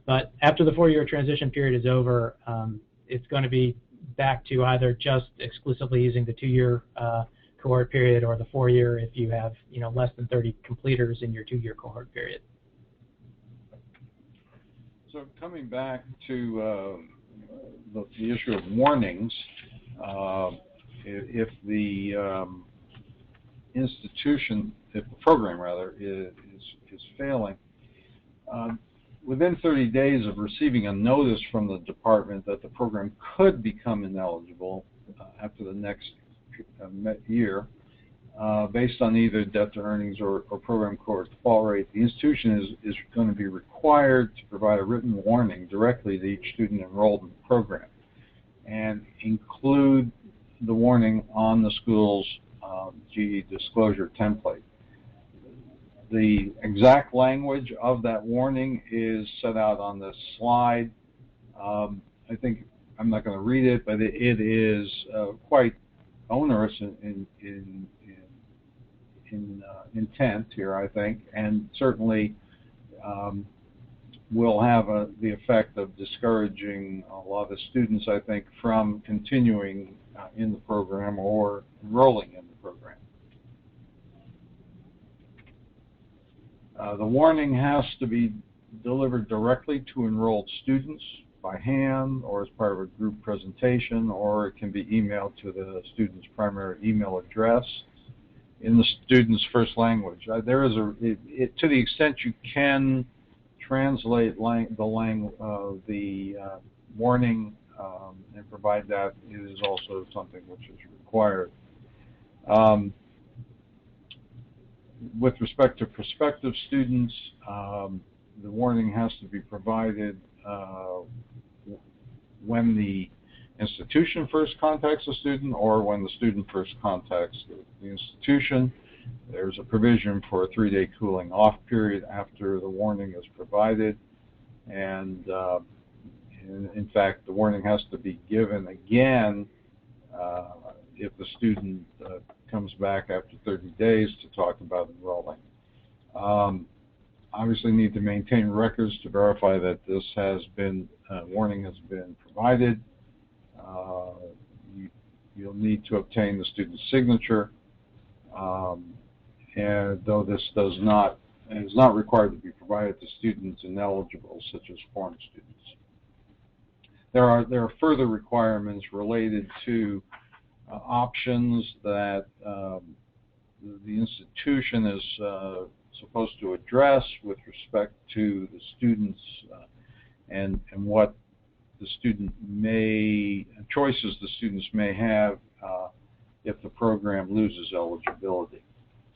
But after the 4-year transition period is over, it's going to be back to either just exclusively using the 2-year cohort period or the 4-year if you have less than 30 completers in your 2-year cohort period. So coming back to the issue of warnings, if the institution, if the program rather, is failing, within 30 days of receiving a notice from the department that the program could become ineligible after the next year, based on either debt to earnings or program cohort default rate, the institution is going to be required to provide a written warning directly to each student enrolled in the program and include the warning on the school's GE disclosure template. The exact language of that warning is set out on this slide. I think I'm not going to read it, but it is quite onerous in intent here, I think, and certainly will have the effect of discouraging a lot of students, I think, from continuing in the program or enrolling in the program. The warning has to be delivered directly to enrolled students by hand or as part of a group presentation, or it can be emailed to the student's primary email address in the student's first language. There is to the extent you can translate the warning and provide that, it is also something which is required. With respect to prospective students, the warning has to be provided when the institution first contacts the student or when the student first contacts the institution. There's a provision for a 3-day cooling off period after the warning is provided, and in fact the warning has to be given again if the student comes back after 30 days to talk about enrolling. Obviously need to maintain records to verify that this has been, warning has been provided. You'll need to obtain the student's signature, and though this is not required to be provided to students ineligible, such as foreign students. There are further requirements related to options that the institution is supposed to address with respect to the students and what the student choices the students may have if the program loses eligibility,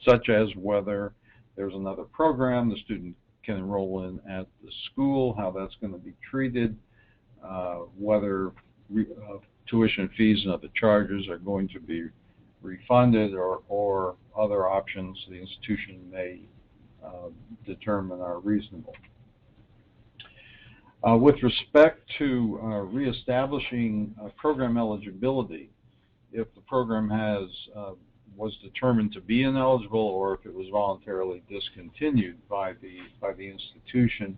such as whether there's another program the student can enroll in at the school, how that's going to be treated, whether tuition fees and other charges are going to be refunded, or other options the institution may determine are reasonable. With respect to reestablishing program eligibility, if the program was determined to be ineligible or if it was voluntarily discontinued by the institution,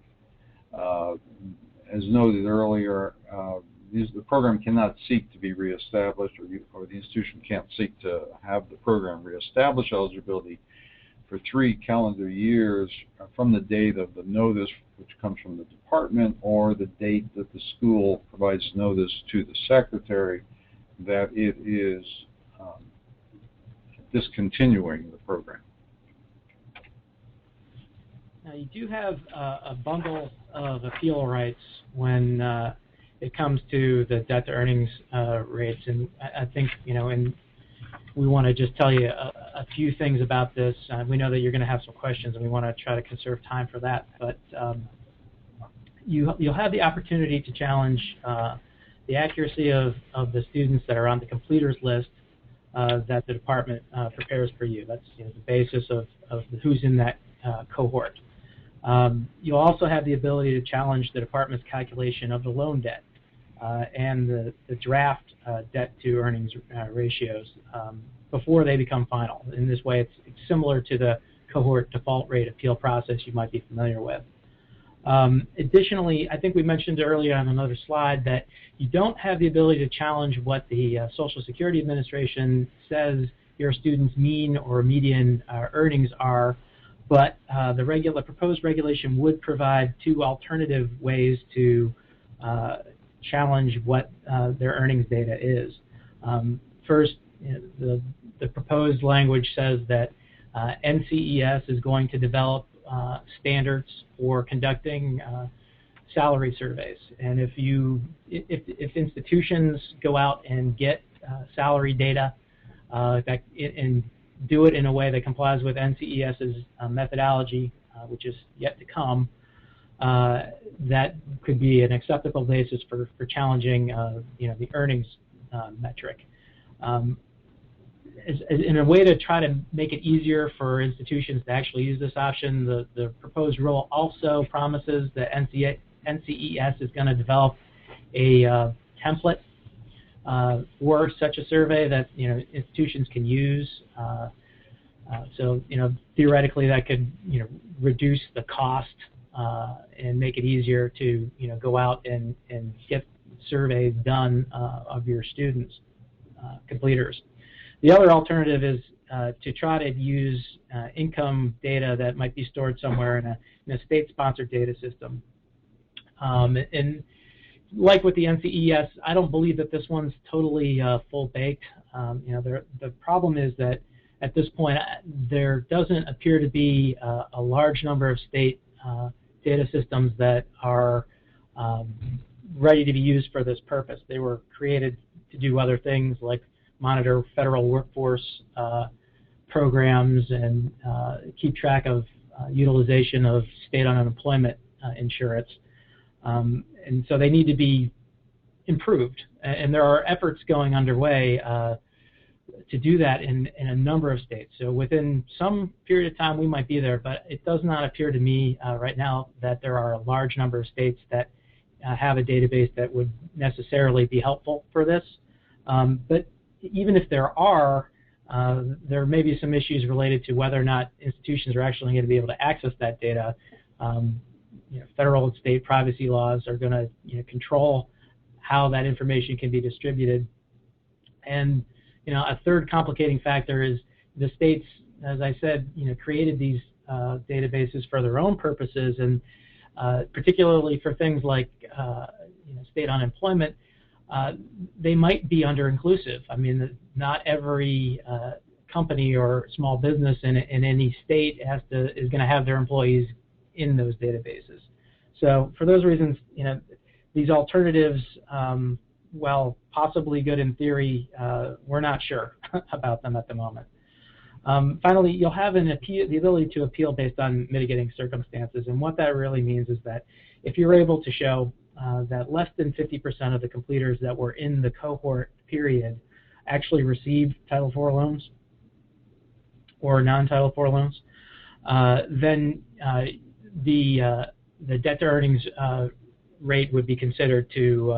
as noted earlier, the program cannot seek to be reestablished, or the institution can't seek to have the program reestablish eligibility for 3 calendar years from the date of the notice, which comes from the department, or the date that the school provides notice to the secretary that it is discontinuing the program. Now, you do have a bundle of appeal rights when it comes to the debt to earnings rates, and I think, and we want to just tell you a few things about this. We know that you're going to have some questions, and we want to try to conserve time for that. But you'll have the opportunity to challenge the accuracy of the students that are on the completers list that the department prepares for you. That's the basis of who's in that cohort. You'll also have the ability to challenge the department's calculation of the loan debt and the draft debt to earnings ratios before they become final. In this way, it's similar to the cohort default rate appeal process you might be familiar with. Additionally, I think we mentioned earlier on another slide that you don't have the ability to challenge what the Social Security Administration says your student's mean or median earnings are, but the proposed regulation would provide 2 alternative ways to challenge what their earnings data is. First, the proposed language says that NCES is going to develop standards for conducting salary surveys, and if institutions go out and get salary data and do it in a way that complies with NCES's methodology, which is yet to come, that could be an acceptable basis for challenging the earnings metric. In a way to try to make it easier for institutions to actually use this option, the proposed rule also promises that NCES is going to develop a template for such a survey that institutions can use. So theoretically that could reduce the cost and make it easier to go out and get surveys done of your students, completers. The other alternative is to try to use income data that might be stored somewhere in a state-sponsored data system. And like with the NCES, I don't believe that this one's totally full-baked. The problem is that at this point there doesn't appear to be a large number of state data systems that are ready to be used for this purpose. They were created to do other things like monitor federal workforce programs and keep track of utilization of state unemployment insurance. And so they need to be improved. And there are efforts going underway to do that in a number of states. So within some period of time we might be there, but it does not appear to me right now that there are a large number of states that have a database that would necessarily be helpful for this. But even if there are, there may be some issues related to whether or not institutions are actually going to be able to access that data. Federal and state privacy laws are going to control how that information can be distributed. And a third complicating factor is the states, as I said, created these databases for their own purposes, and particularly for things like state unemployment. They might be under-inclusive. I mean, not every company or small business in any state is going to have their employees in those databases. So for those reasons, these alternatives, while possibly good in theory, we're not sure about them at the moment. Finally, you'll have the ability to appeal based on mitigating circumstances, and what that really means is that if you're able to show that less than 50% of the completers that were in the cohort period actually received Title IV loans or non-Title IV loans, then the debt to earnings rate would be considered to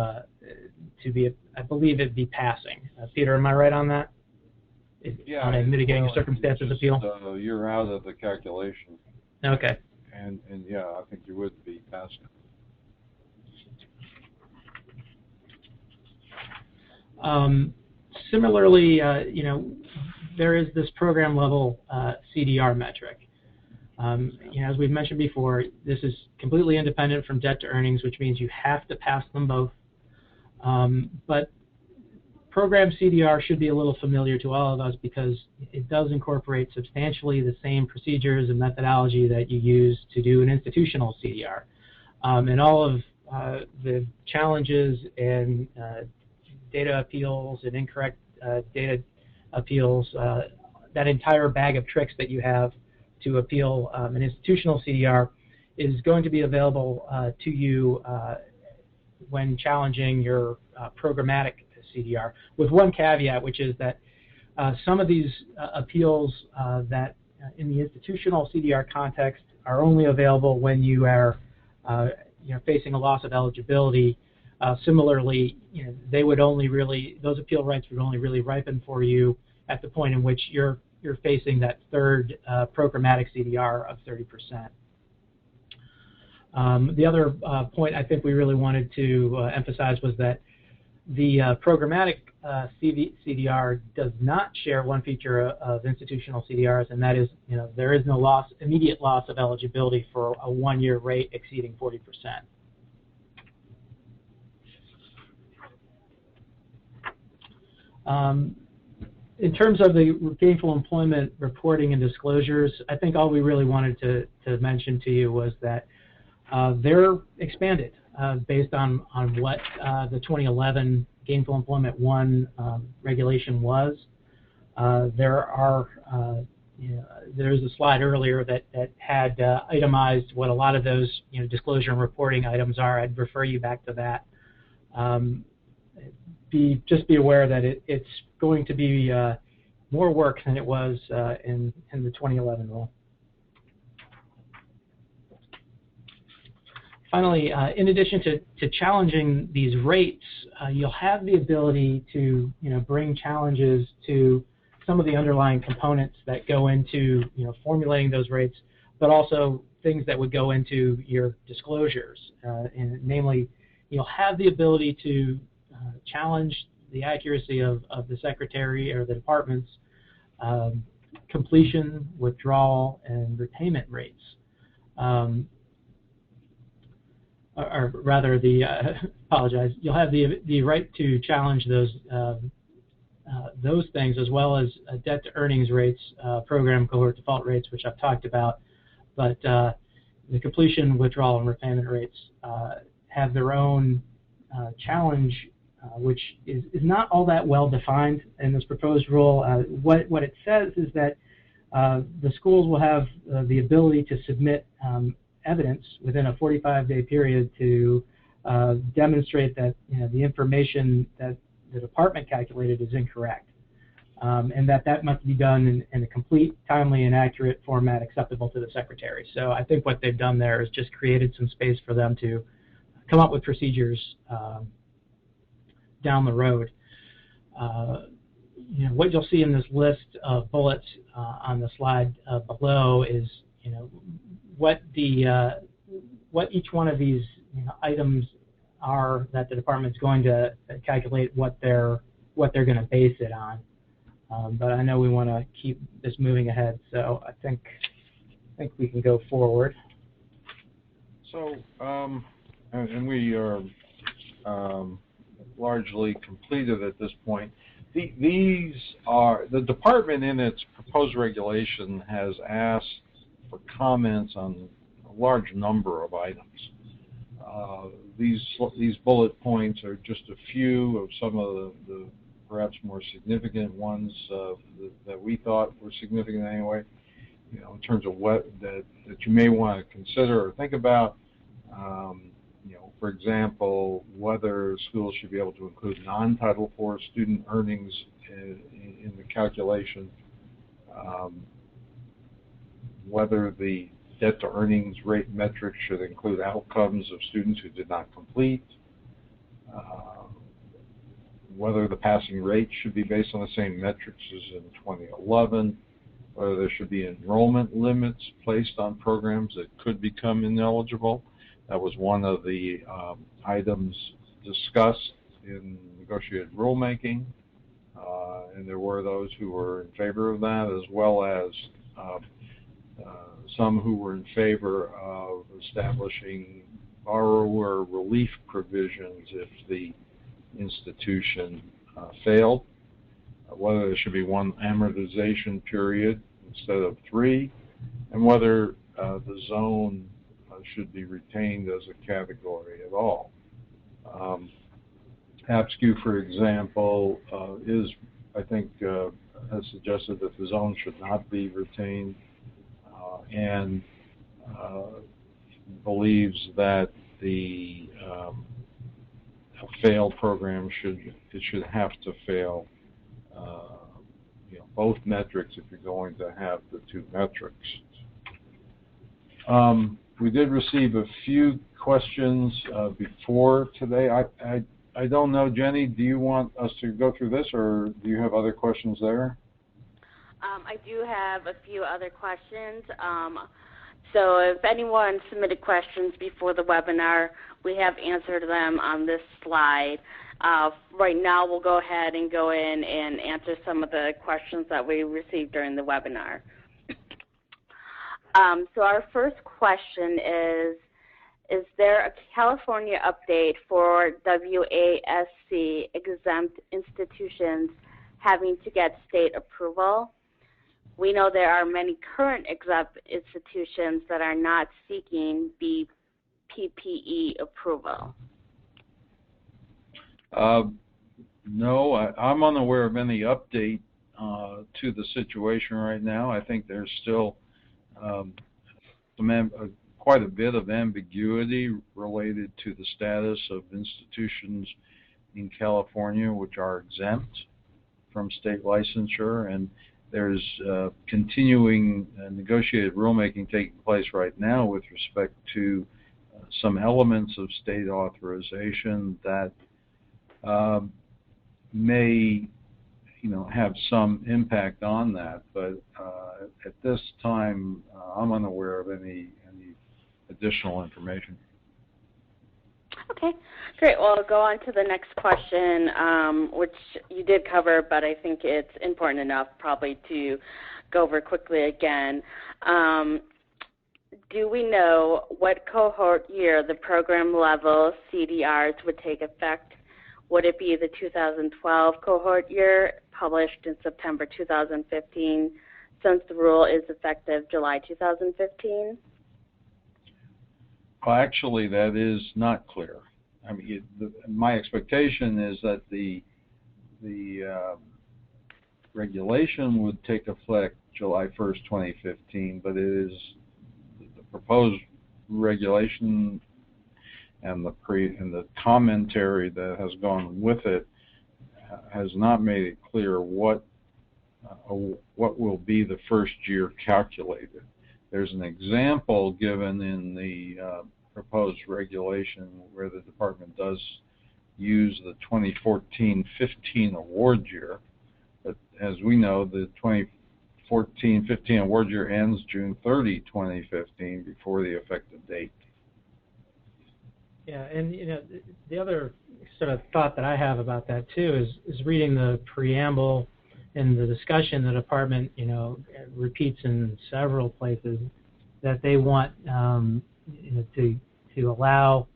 be, I believe it'd be passing. Peter, am I right on that? Yeah. On a mitigating circumstances appeal? You're out of the calculation. Okay. And yeah, I think you would be passing. Similarly, there is this program level CDR metric. As we've mentioned before, this is completely independent from debt to earnings, which means you have to pass them both. But program CDR should be a little familiar to all of us because it does incorporate substantially the same procedures and methodology that you use to do an institutional CDR. And all of the challenges and data appeals and incorrect data appeals, that entire bag of tricks that you have to appeal an institutional CDR is going to be available to you when challenging your programmatic CDR, with one caveat, which is that some of these appeals that in the institutional CDR context are only available when you are facing a loss of eligibility. Similarly, they would only really, those appeal rights would only really ripen for you at the point in which you're facing that third programmatic CDR of 30%. The other point I think we really wanted to emphasize was that the programmatic CDR does not share one feature of institutional CDRs, and that is, there is no immediate loss of eligibility for a one-year rate exceeding 40%. In terms of the gainful employment reporting and disclosures, I think all we really wanted to mention to you was that they're expanded based on what the 2011 Gainful Employment I regulation was. There's a slide earlier that had itemized what a lot of those disclosure and reporting items are. I'd refer you back to that. Just be aware that it's going to be more work than it was in the 2011 rule. Finally, in addition to challenging these rates, you'll have the ability to bring challenges to some of the underlying components that go into formulating those rates, but also things that would go into your disclosures. And namely, you'll have the ability to challenge the accuracy of the secretary or the department's completion, withdrawal, and repayment rates. Or rather, you'll have the right to challenge those things, as well as debt to earnings rates, program cohort default rates, which I've talked about. But the completion, withdrawal, and repayment rates have their own challenge, which is not all that well defined in this proposed rule. What it says is that the schools will have the ability to submit evidence within a 45-day period to demonstrate that the information that the department calculated is incorrect, and that must be done in a complete, timely, and accurate format acceptable to the secretary. So I think what they've done there is just created some space for them to come up with procedures down the road. What you'll see in this list of bullets on the slide below is what each one of these items are that the department's going to calculate what they're going to base it on. But I know we want to keep this moving ahead, so I think we can go forward. So, and we are largely completed at this point. The department in its proposed regulation has asked for comments on a large number of items. These bullet points are just a few of some of the perhaps more significant ones that we thought were significant anyway, in terms of what that you may want to consider or think about. For example, whether schools should be able to include non-Title IV student earnings in the calculation, whether the debt to earnings rate metric should include outcomes of students who did not complete, whether the passing rate should be based on the same metrics as in 2011, whether there should be enrollment limits placed on programs that could become ineligible. That was one of the items discussed. in negotiated rulemaking, and there were those who were in favor of that, as well as some who were in favor of establishing borrower relief provisions if the institution failed, whether there should be one amortization period instead of 3, and whether the zone should be retained as a category at all. APSCU, for example, I think, has suggested that the zone should not be retained, and believes that the failed program should have to fail both metrics if you're going to have the 2 metrics. We did receive a few questions before today. I don't know, Jenny, do you want us to go through this, or do you have other questions there? I do have a few other questions. So if anyone submitted questions before the webinar, we have answered them on this slide. Right now, we'll go ahead and go in and answer some of the questions that we received during the webinar. So our first question is there a California update for WASC exempt institutions having to get state approval? We know there are many current exempt institutions that are not seeking BPPE approval. No, I'm unaware of any update to the situation right now. I think there's still quite a bit of ambiguity related to the status of institutions in California which are exempt from state licensure, and there's continuing negotiated rulemaking taking place right now with respect to some elements of state authorization that may have some impact on that, but at this time I'm unaware of any additional information. Okay, great. Well, I'll go on to the next question, which you did cover, but I think it's important enough probably to go over quickly again. Do we know what cohort year the program level CDRs would take effect? Would it be the 2012 cohort year published in September 2015, since the rule is effective July 2015? Well, actually, that is not clear. I mean, my expectation is that the regulation would take effect July 1st, 2015, but it is the proposed regulation and the commentary that has gone with it has not made it clear what will be the first year calculated. There's an example given in the proposed regulation where the department does use the 2014-15 award year, but as we know, the 2014-15 award year ends June 30, 2015, before the effective date. Yeah, and the other sort of thought that I have about that too is reading the preamble and the discussion. The department, repeats in several places that they want to allow,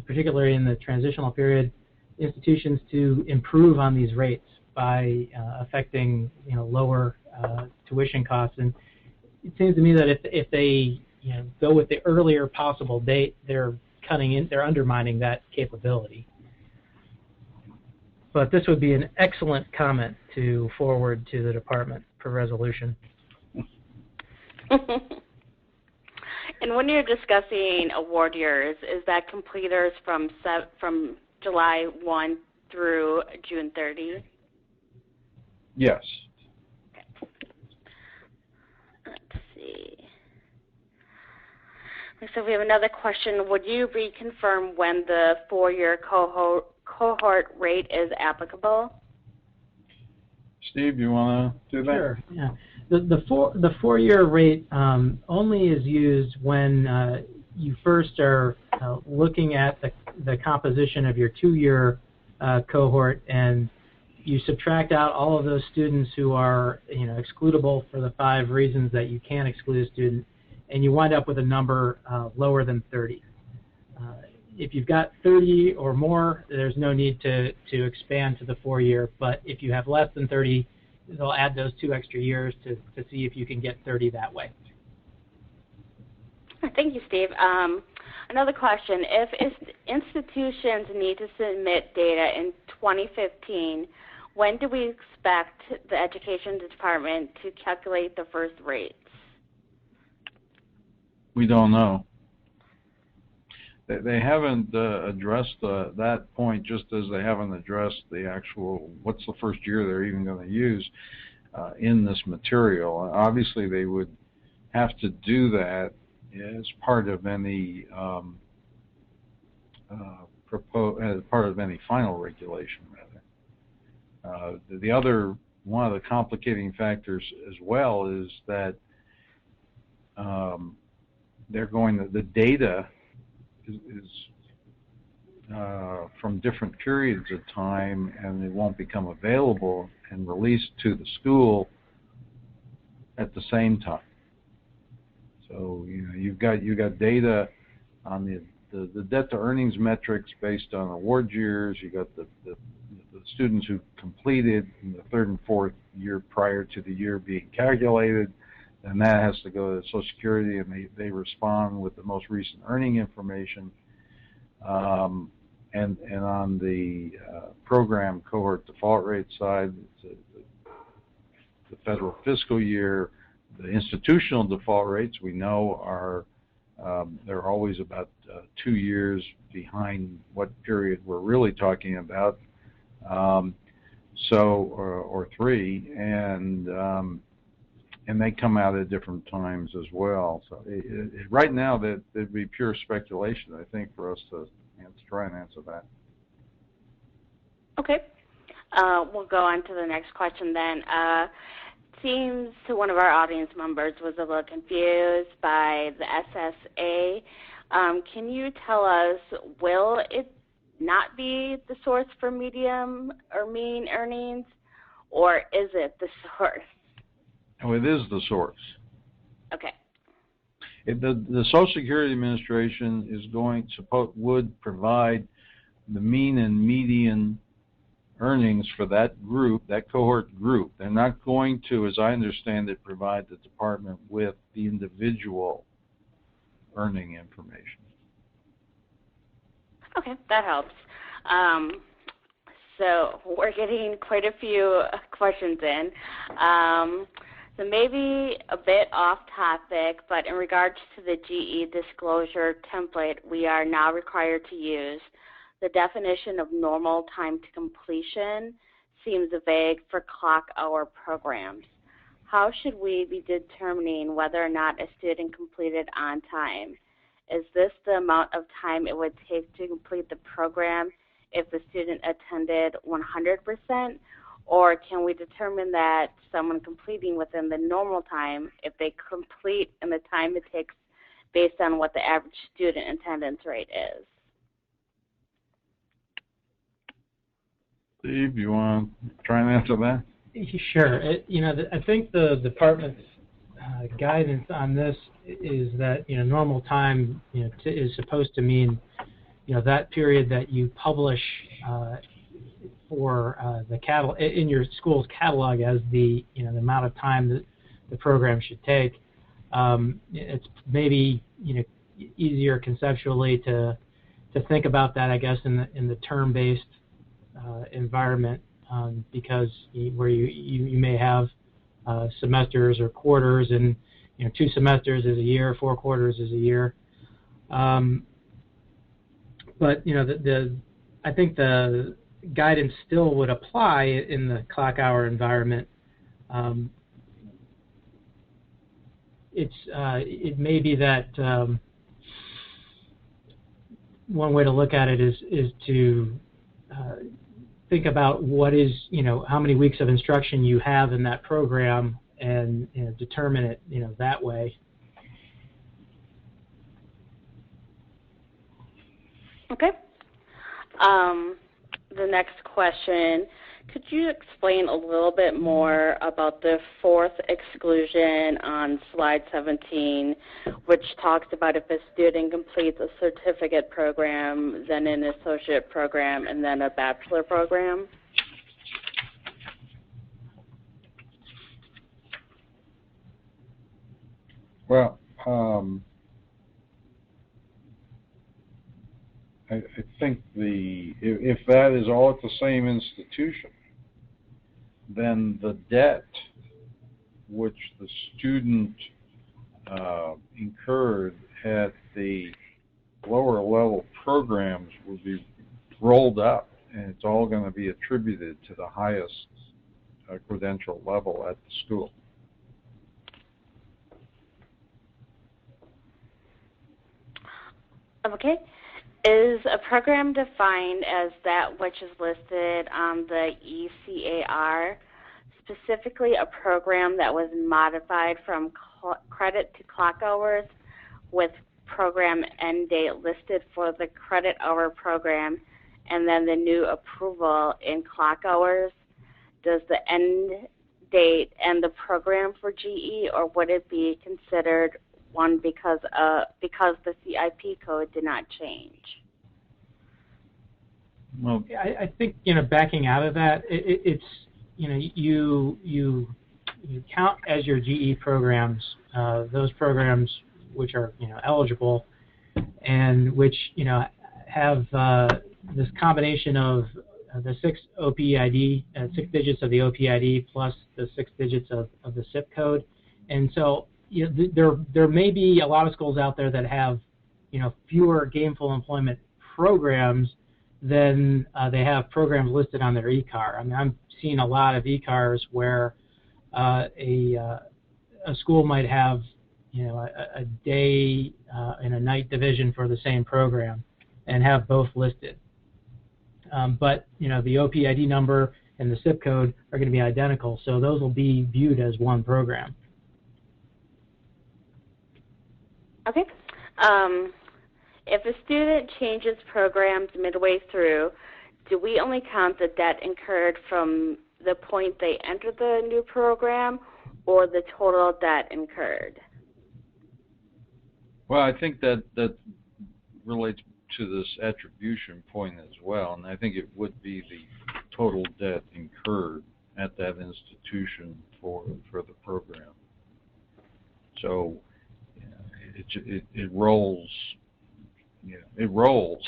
particularly in the transitional period, institutions to improve on these rates by affecting lower tuition costs. And it seems to me that if they go with the earlier possible date, they're undermining that capability. But this would be an excellent comment to forward to the department for resolution. And when you're discussing award years, is that completers from July 1 through June 30? Yes. Okay. Let's see. So we have another question. Would you reconfirm when the 4-year cohort rate is applicable? Steve, you want to do that? Sure. Yeah. The 4-year rate only is used when you first are looking at the composition of your 2-year cohort, and you subtract out all of those students who are excludable for the 5 reasons that you can exclude a student, and you wind up with a number lower than 30. If you've got 30 or more, there's no need to expand to the 4-year, but if you have less than 30, they'll add those 2 extra years to see if you can get 30 that way. Thank you, Steve. Another question. If institutions need to submit data in 2015, when do we expect the Education Department to calculate the first rates? We don't know. They haven't addressed that point, just as they haven't addressed the actual, what's the first year they're even going to use in this material. Obviously, they would have to do that as part of any as part of any final regulation, rather. The other one of the complicating factors as well is that the data is from different periods of time, and it won't become available and released to the school at the same time. So you've got data on the debt to earnings metrics based on award years. You got the students who completed in the 3rd and 4th year prior to the year being calculated, and that has to go to Social Security, and they respond with the most recent earning information. And on the program cohort default rate side, it's the federal fiscal year. The institutional default rates we know are they're always about 2 years behind what period we're really talking about, or 3, and they come out at different times as well. So right now, that'd be pure speculation, I think, for us to try and answer that. Okay. We'll go on to the next question then. Seems to one of our audience members was a little confused by the SSA. Can you tell us, will it not be the source for median or mean earnings, or is it the source? Oh, it is the source. Okay. The Social Security Administration is would provide the mean and median earnings for that group, that cohort group. They're not going to, as I understand it, provide the department with the individual earning information. Okay, that helps. So we're getting quite a few questions in. So maybe a bit off topic, but in regards to the GE disclosure template, we are now required to use the definition of normal time to completion seems vague for clock hour programs. How should we be determining whether or not a student completed on time? Is this the amount of time it would take to complete the program if the student attended 100%? Or can we determine that someone completing within the normal time, if they complete in the time it takes based on what the average student attendance rate is? Steve, you want to try and answer that? Sure. I think the department's guidance on this is that normal time is supposed to mean that period that you publish for the catalog in your school's catalog as the the amount of time that the program should take. It's maybe easier conceptually to think about that, I guess, in the term-based environment, because where you may have semesters or quarters, and 2 semesters is a year, 4 quarters is a year. But I think the guidance still would apply in the clock hour environment. It may be that one way to look at it is to think about what is how many weeks of instruction you have in that program, and determine it that way. Okay. The next question, could you explain a little bit more about the fourth exclusion on slide 17, which talks about if a student completes a certificate program, then an associate program, and then a bachelor program? Well, I think if that is all at the same institution, then the debt which the student incurred at the lower level programs will be rolled up, and it's all going to be attributed to the highest credential level at the school. Okay. Is a program defined as that which is listed on the ECAR, specifically a program that was modified from credit to clock hours with program end date listed for the credit hour program and then the new approval in clock hours? Does the end date end the program for GE, or would it be considered one because the CIP code did not change? Well, I think, backing out of that, it's you count as your GE programs those programs which are eligible and which have this combination of the 6 OPID, 6 digits of the OPID plus the 6 digits of the SIP code, and so there may be a lot of schools out there that have fewer gainful employment programs than they have programs listed on their ECAR. I mean, I'm seeing a lot of ECARs where a school might have a day and a night division for the same program and have both listed. But the OPID number and the SIP code are going to be identical, so those will be viewed as one program. Okay. If a student changes programs midway through, do we only count the debt incurred from the point they enter the new program or the total debt incurred? Well, I think that relates to this attribution point as well, and I think it would be the total debt incurred at that institution for the program. So it rolls. It rolls,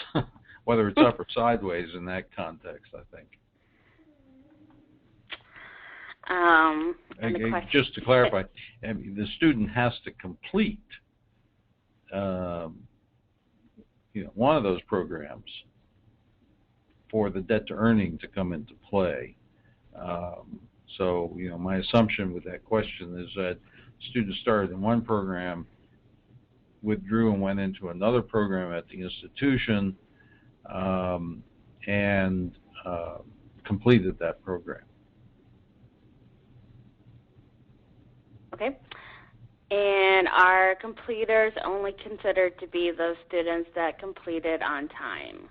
whether it's up or sideways in that context, I think. Just to clarify, I mean, the student has to complete one of those programs for the debt to earning to come into play. So, my assumption with that question is that students started in one program, withdrew and went into another program at the institution, and completed that program. Okay. And are completers only considered to be those students that completed on time?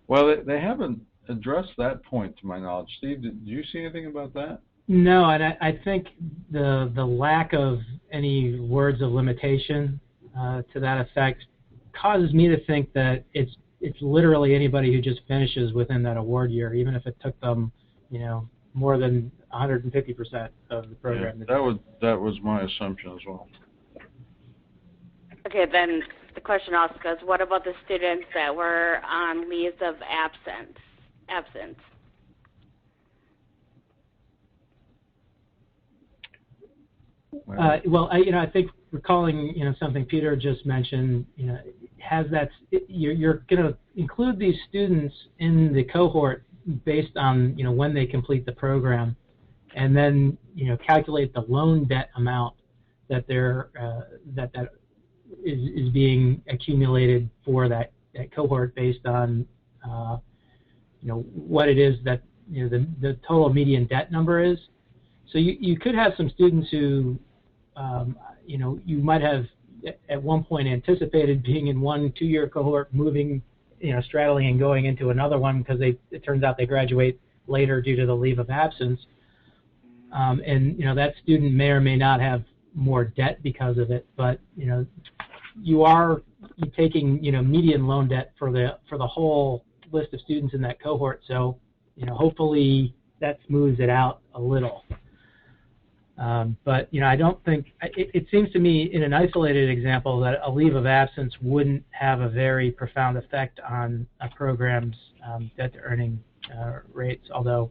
Well, they haven't addressed that point to my knowledge. Steve, did you see anything about that? No, and I think the lack of any words of limitation to that effect causes me to think that it's literally anybody who just finishes within that award year, even if it took them, more than 150% of the program. Yeah, that was my assumption as well. Okay, then the question also goes, what about the students that were on leaves of absence? Well, I think recalling, something Peter just mentioned, has that you're going to include these students in the cohort based on, when they complete the program, and then, calculate the loan debt amount that that is being accumulated for that cohort based on, what it is that, the total median debt number is. So you could have some students who, you might have at one point anticipated being in one 2-year cohort, moving, straddling and going into another one because it turns out they graduate later due to the leave of absence. And that student may or may not have more debt because of it, but you're taking median loan debt for the whole list of students in that cohort. So hopefully that smooths it out a little. But I don't think it seems to me in an isolated example that a leave of absence wouldn't have a very profound effect on a program's debt to earning rates. Although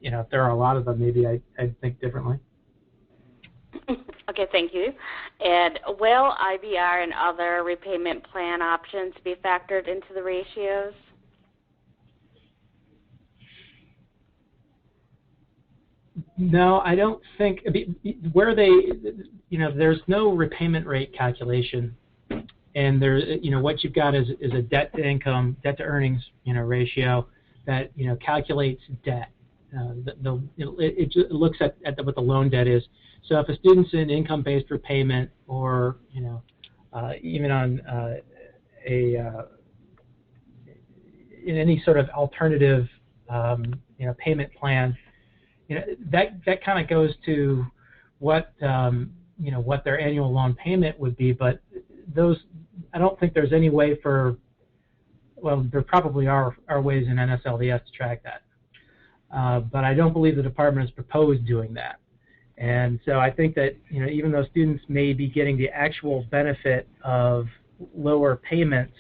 if there are a lot of them, maybe I'd think differently. Okay, thank you. And will IBR and other repayment plan options be factored into the ratios? No, I don't think. Where there's no repayment rate calculation, and what you've got is a debt to income, debt to earnings, ratio that calculates debt. It looks at what the loan debt is. So if a student's in income-based repayment, or even on in any sort of alternative payment plan, that kind of goes to what what their annual loan payment would be. But I don't think there's any way well, there probably are ways in NSLDS to track that. But I don't believe the department has proposed doing that. And so I think that even though students may be getting the actual benefit of lower payments,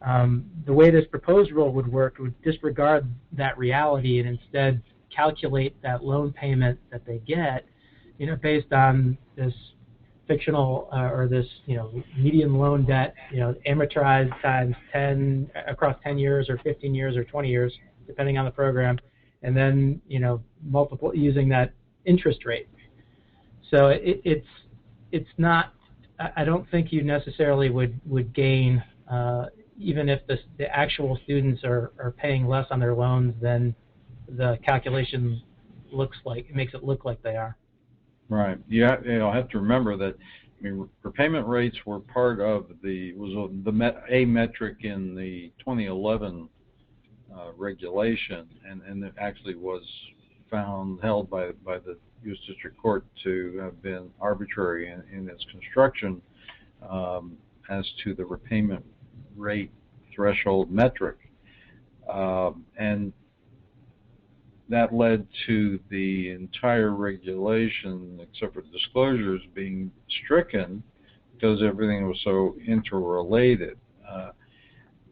the way this proposed rule would work would disregard that reality and instead calculate that loan payment that they get, based on this fictional or this median loan debt, amortized times 10 across 10 years or 15 years or 20 years, depending on the program, and then multiple using that interest rate. So it's not. I don't think you necessarily would gain even if the actual students are paying less on their loans than the calculation makes it look like they are. Right. You have to remember that repayment rates were part of a metric in the 2011 regulation, and it actually was held by the U.S. District Court to have been arbitrary in its construction as to the repayment rate threshold metric, and that led to the entire regulation, except for disclosures, being stricken because everything was so interrelated.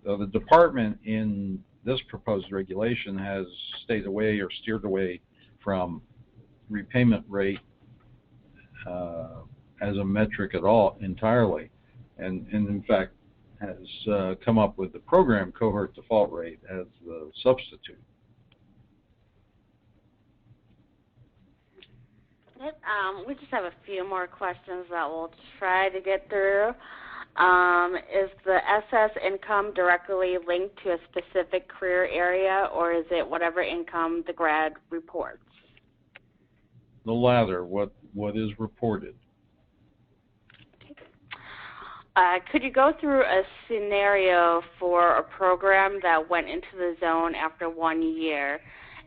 So the department in this proposed regulation has stayed away or steered away from repayment rate as a metric at all entirely, and in fact has come up with the program cohort default rate as the substitute. We just have a few more questions that we'll try to get through. Is the SS income directly linked to a specific career area, or is it whatever income the grad reports? The latter, what is reported. Could you go through a scenario for a program that went into the zone after 1 year,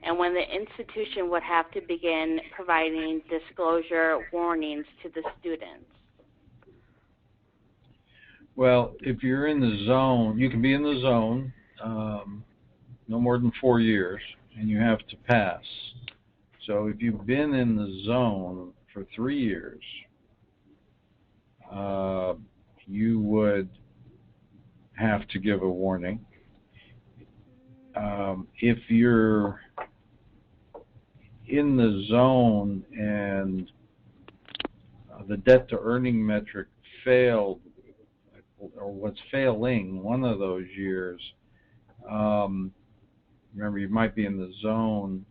and when the institution would have to begin providing disclosure warnings to the students? Well, if you're in the zone, you can be in the zone no more than 4 years, and you have to pass. So if you've been in the zone for 3 years, you would have to give a warning. If you're in the zone and the debt to earning metric failed, or what's failing one of those years, remember you might be in the zone.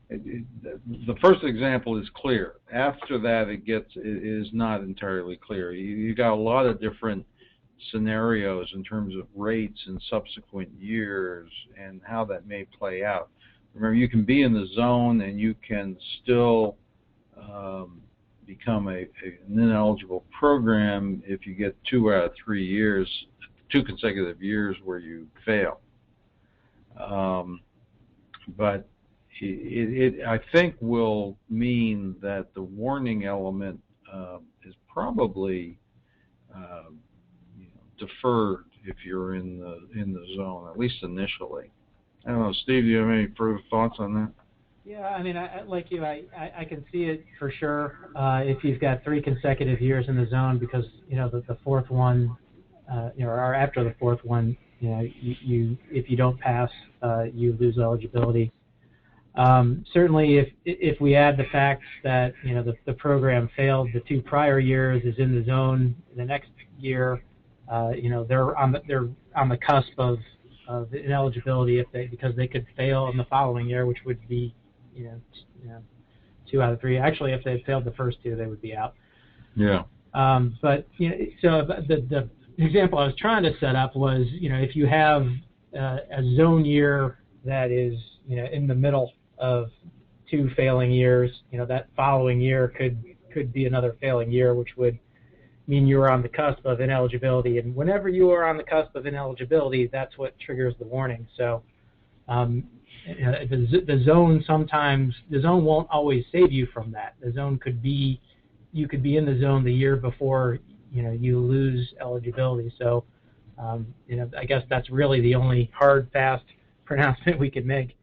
The first example is clear. After that, it is not entirely clear. You got a lot of different scenarios in terms of rates in subsequent years and how that may play out. Remember, you can be in the zone and you can still become an ineligible program if you get 2 out of 3 years, 2 consecutive years where you fail. But it I think will mean that the warning element is probably deferred if you're in the zone, at least initially. I don't know, Steve, do you have any further thoughts on that? Yeah, I mean, like you, I can see it for sure if you've got 3 consecutive years in the zone, because the fourth one, or after the fourth one, you if you don't pass, you lose eligibility. Certainly, if we add the fact that the program failed the 2 prior years, is in the zone the next year, they're on the cusp of ineligibility because they could fail in the following year, which would be 2 out of 3. Actually, if they failed the first 2, they would be out. Yeah. But so the example I was trying to set up was if you have a zone year that is in the middle of 2 failing years, that following year could be another failing year, which would mean you are on the cusp of ineligibility. And whenever you are on the cusp of ineligibility, that's what triggers the warning. So the zone won't always save you from that. The zone you could be in the zone the year before you lose eligibility. So I guess that's really the only hard, fast pronouncement we could make.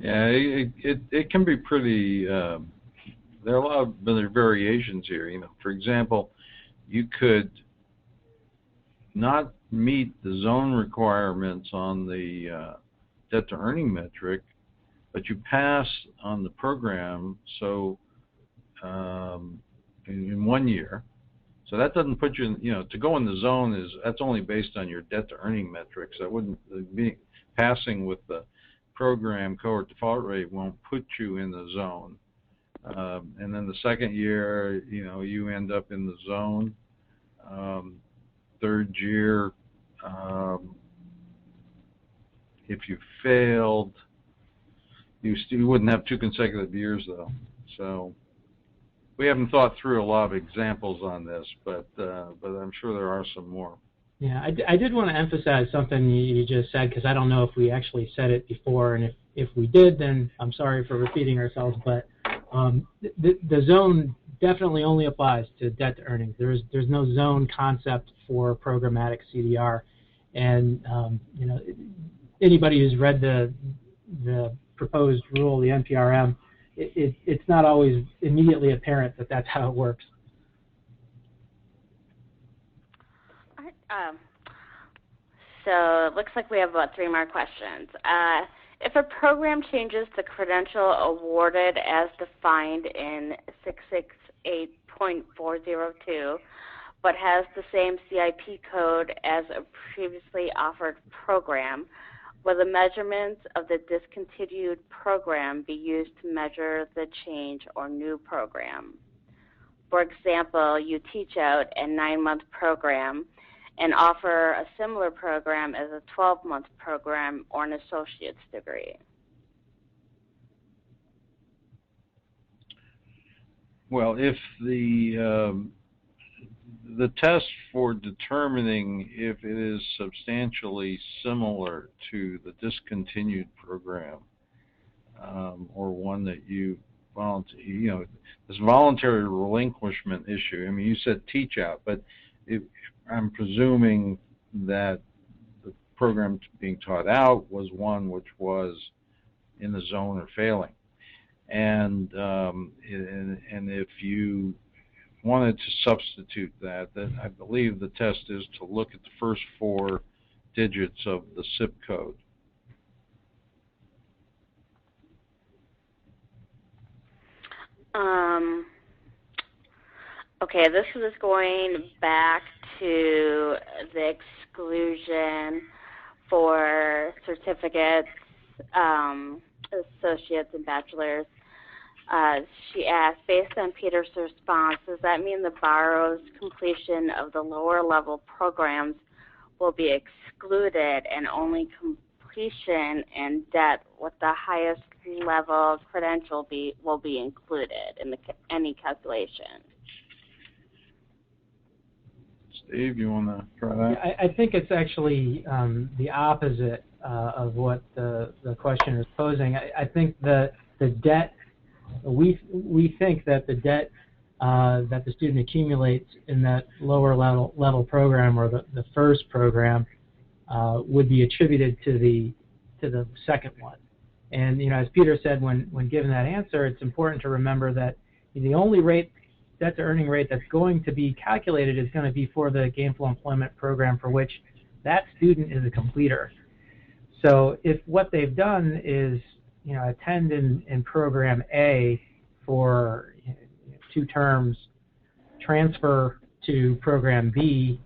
Yeah, it can be pretty. There are a lot of variations here. For example, you could not meet the zone requirements on the debt-to-earning metric, but you pass on the program. So in 1 year, so that doesn't put you in. To go in the zone that's only based on your debt-to-earning metrics. That wouldn't be passing with the program cohort default rate won't put you in the zone. And then the second year, you end up in the zone. Third year, if you failed, you wouldn't have 2 consecutive years though. So we haven't thought through a lot of examples on this, but I'm sure there are some more. Yeah, I did want to emphasize something you just said, because I don't know if we actually said it before, and if we did, then I'm sorry for repeating ourselves, but the zone definitely only applies to debt to earnings. There's no zone concept for programmatic CDR, and anybody who's read the proposed rule, the NPRM, it's not always immediately apparent that that's how it works. So it looks like we have about 3 more questions. If a program changes the credential awarded as defined in 668.402, but has the same CIP code as a previously offered program, will the measurements of the discontinued program be used to measure the change or new program? For example, you teach out a 9-month program and offer a similar program as a 12-month program or an associate's degree. Well, if the test for determining if it is substantially similar to the discontinued program or one that you this voluntary relinquishment issue. I mean, you said teach out, but I'm presuming that the program being taught out was one which was in the zone or failing, and if you wanted to substitute that, then I believe the test is to look at the first 4 digits of the SIP code. Okay, this is going back to the exclusion for certificates, associates, and bachelors. She asked, based on Peter's response, does that mean the borrower's completion of the lower level programs will be excluded and only completion and debt with the highest level credential will be included in any calculation. Steve, you want to try that? Yeah, I think it's actually the opposite of what the question is posing. I think the debt, we think that the debt that the student accumulates in that lower level program or the first program would be attributed to the second one. And as Peter said, when given that answer, it's important to remember that the only debt to earning rate that's going to be calculated is going to be for the gainful employment program for which that student is a completer. So if what they've done is attend in program A for 2 terms, transfer to program B,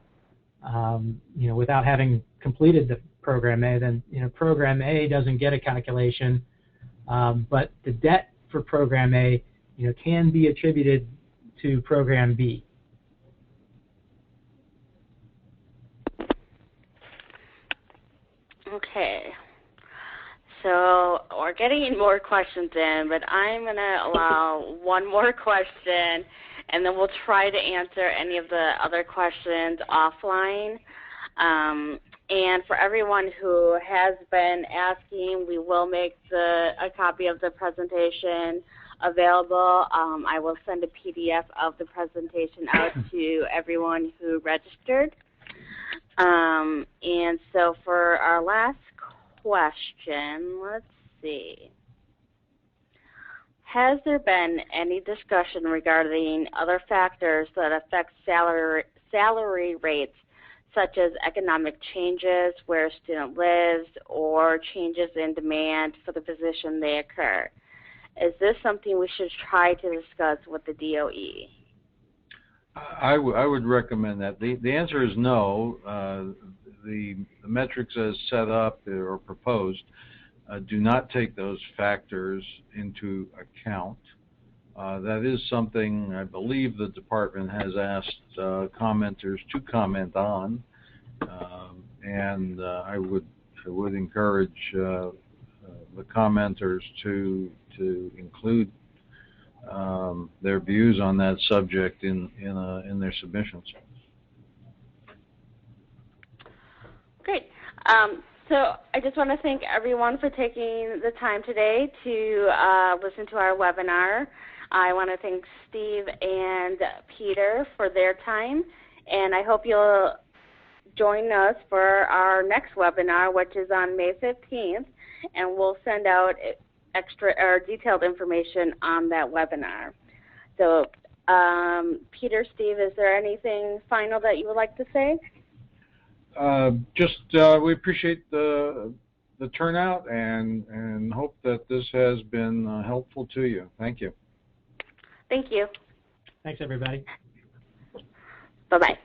without having completed the program A, then program A doesn't get a calculation, but the debt for program A can be attributed to program B. Okay. So we're getting more questions in, but I'm going to allow one more question, and then we'll try to answer any of the other questions offline. And for everyone who has been asking, we will make a copy of the presentation available. I will send a PDF of the presentation out to everyone who registered. And so for our last question, let's see. Has there been any discussion regarding other factors that affect salary rates, such as economic changes, where a student lives, or changes in demand for the position they occur? Is this something we should try to discuss with the DOE? I would recommend that. The answer is no. The metrics as set up or proposed do not take those factors into account. That is something I believe the department has asked commenters to comment on, and I would encourage the commenters to include their views on that subject in their submissions. Great. So I just want to thank everyone for taking the time today to listen to our webinar. I want to thank Steve and Peter for their time, and I hope you'll join us for our next webinar, which is on May 15th, and we'll send out extra or detailed information on that webinar. So, Peter, Steve, is there anything final that you would like to say? We appreciate the turnout and hope that this has been helpful to you. Thank you. Thank you. Thanks, everybody. Bye-bye.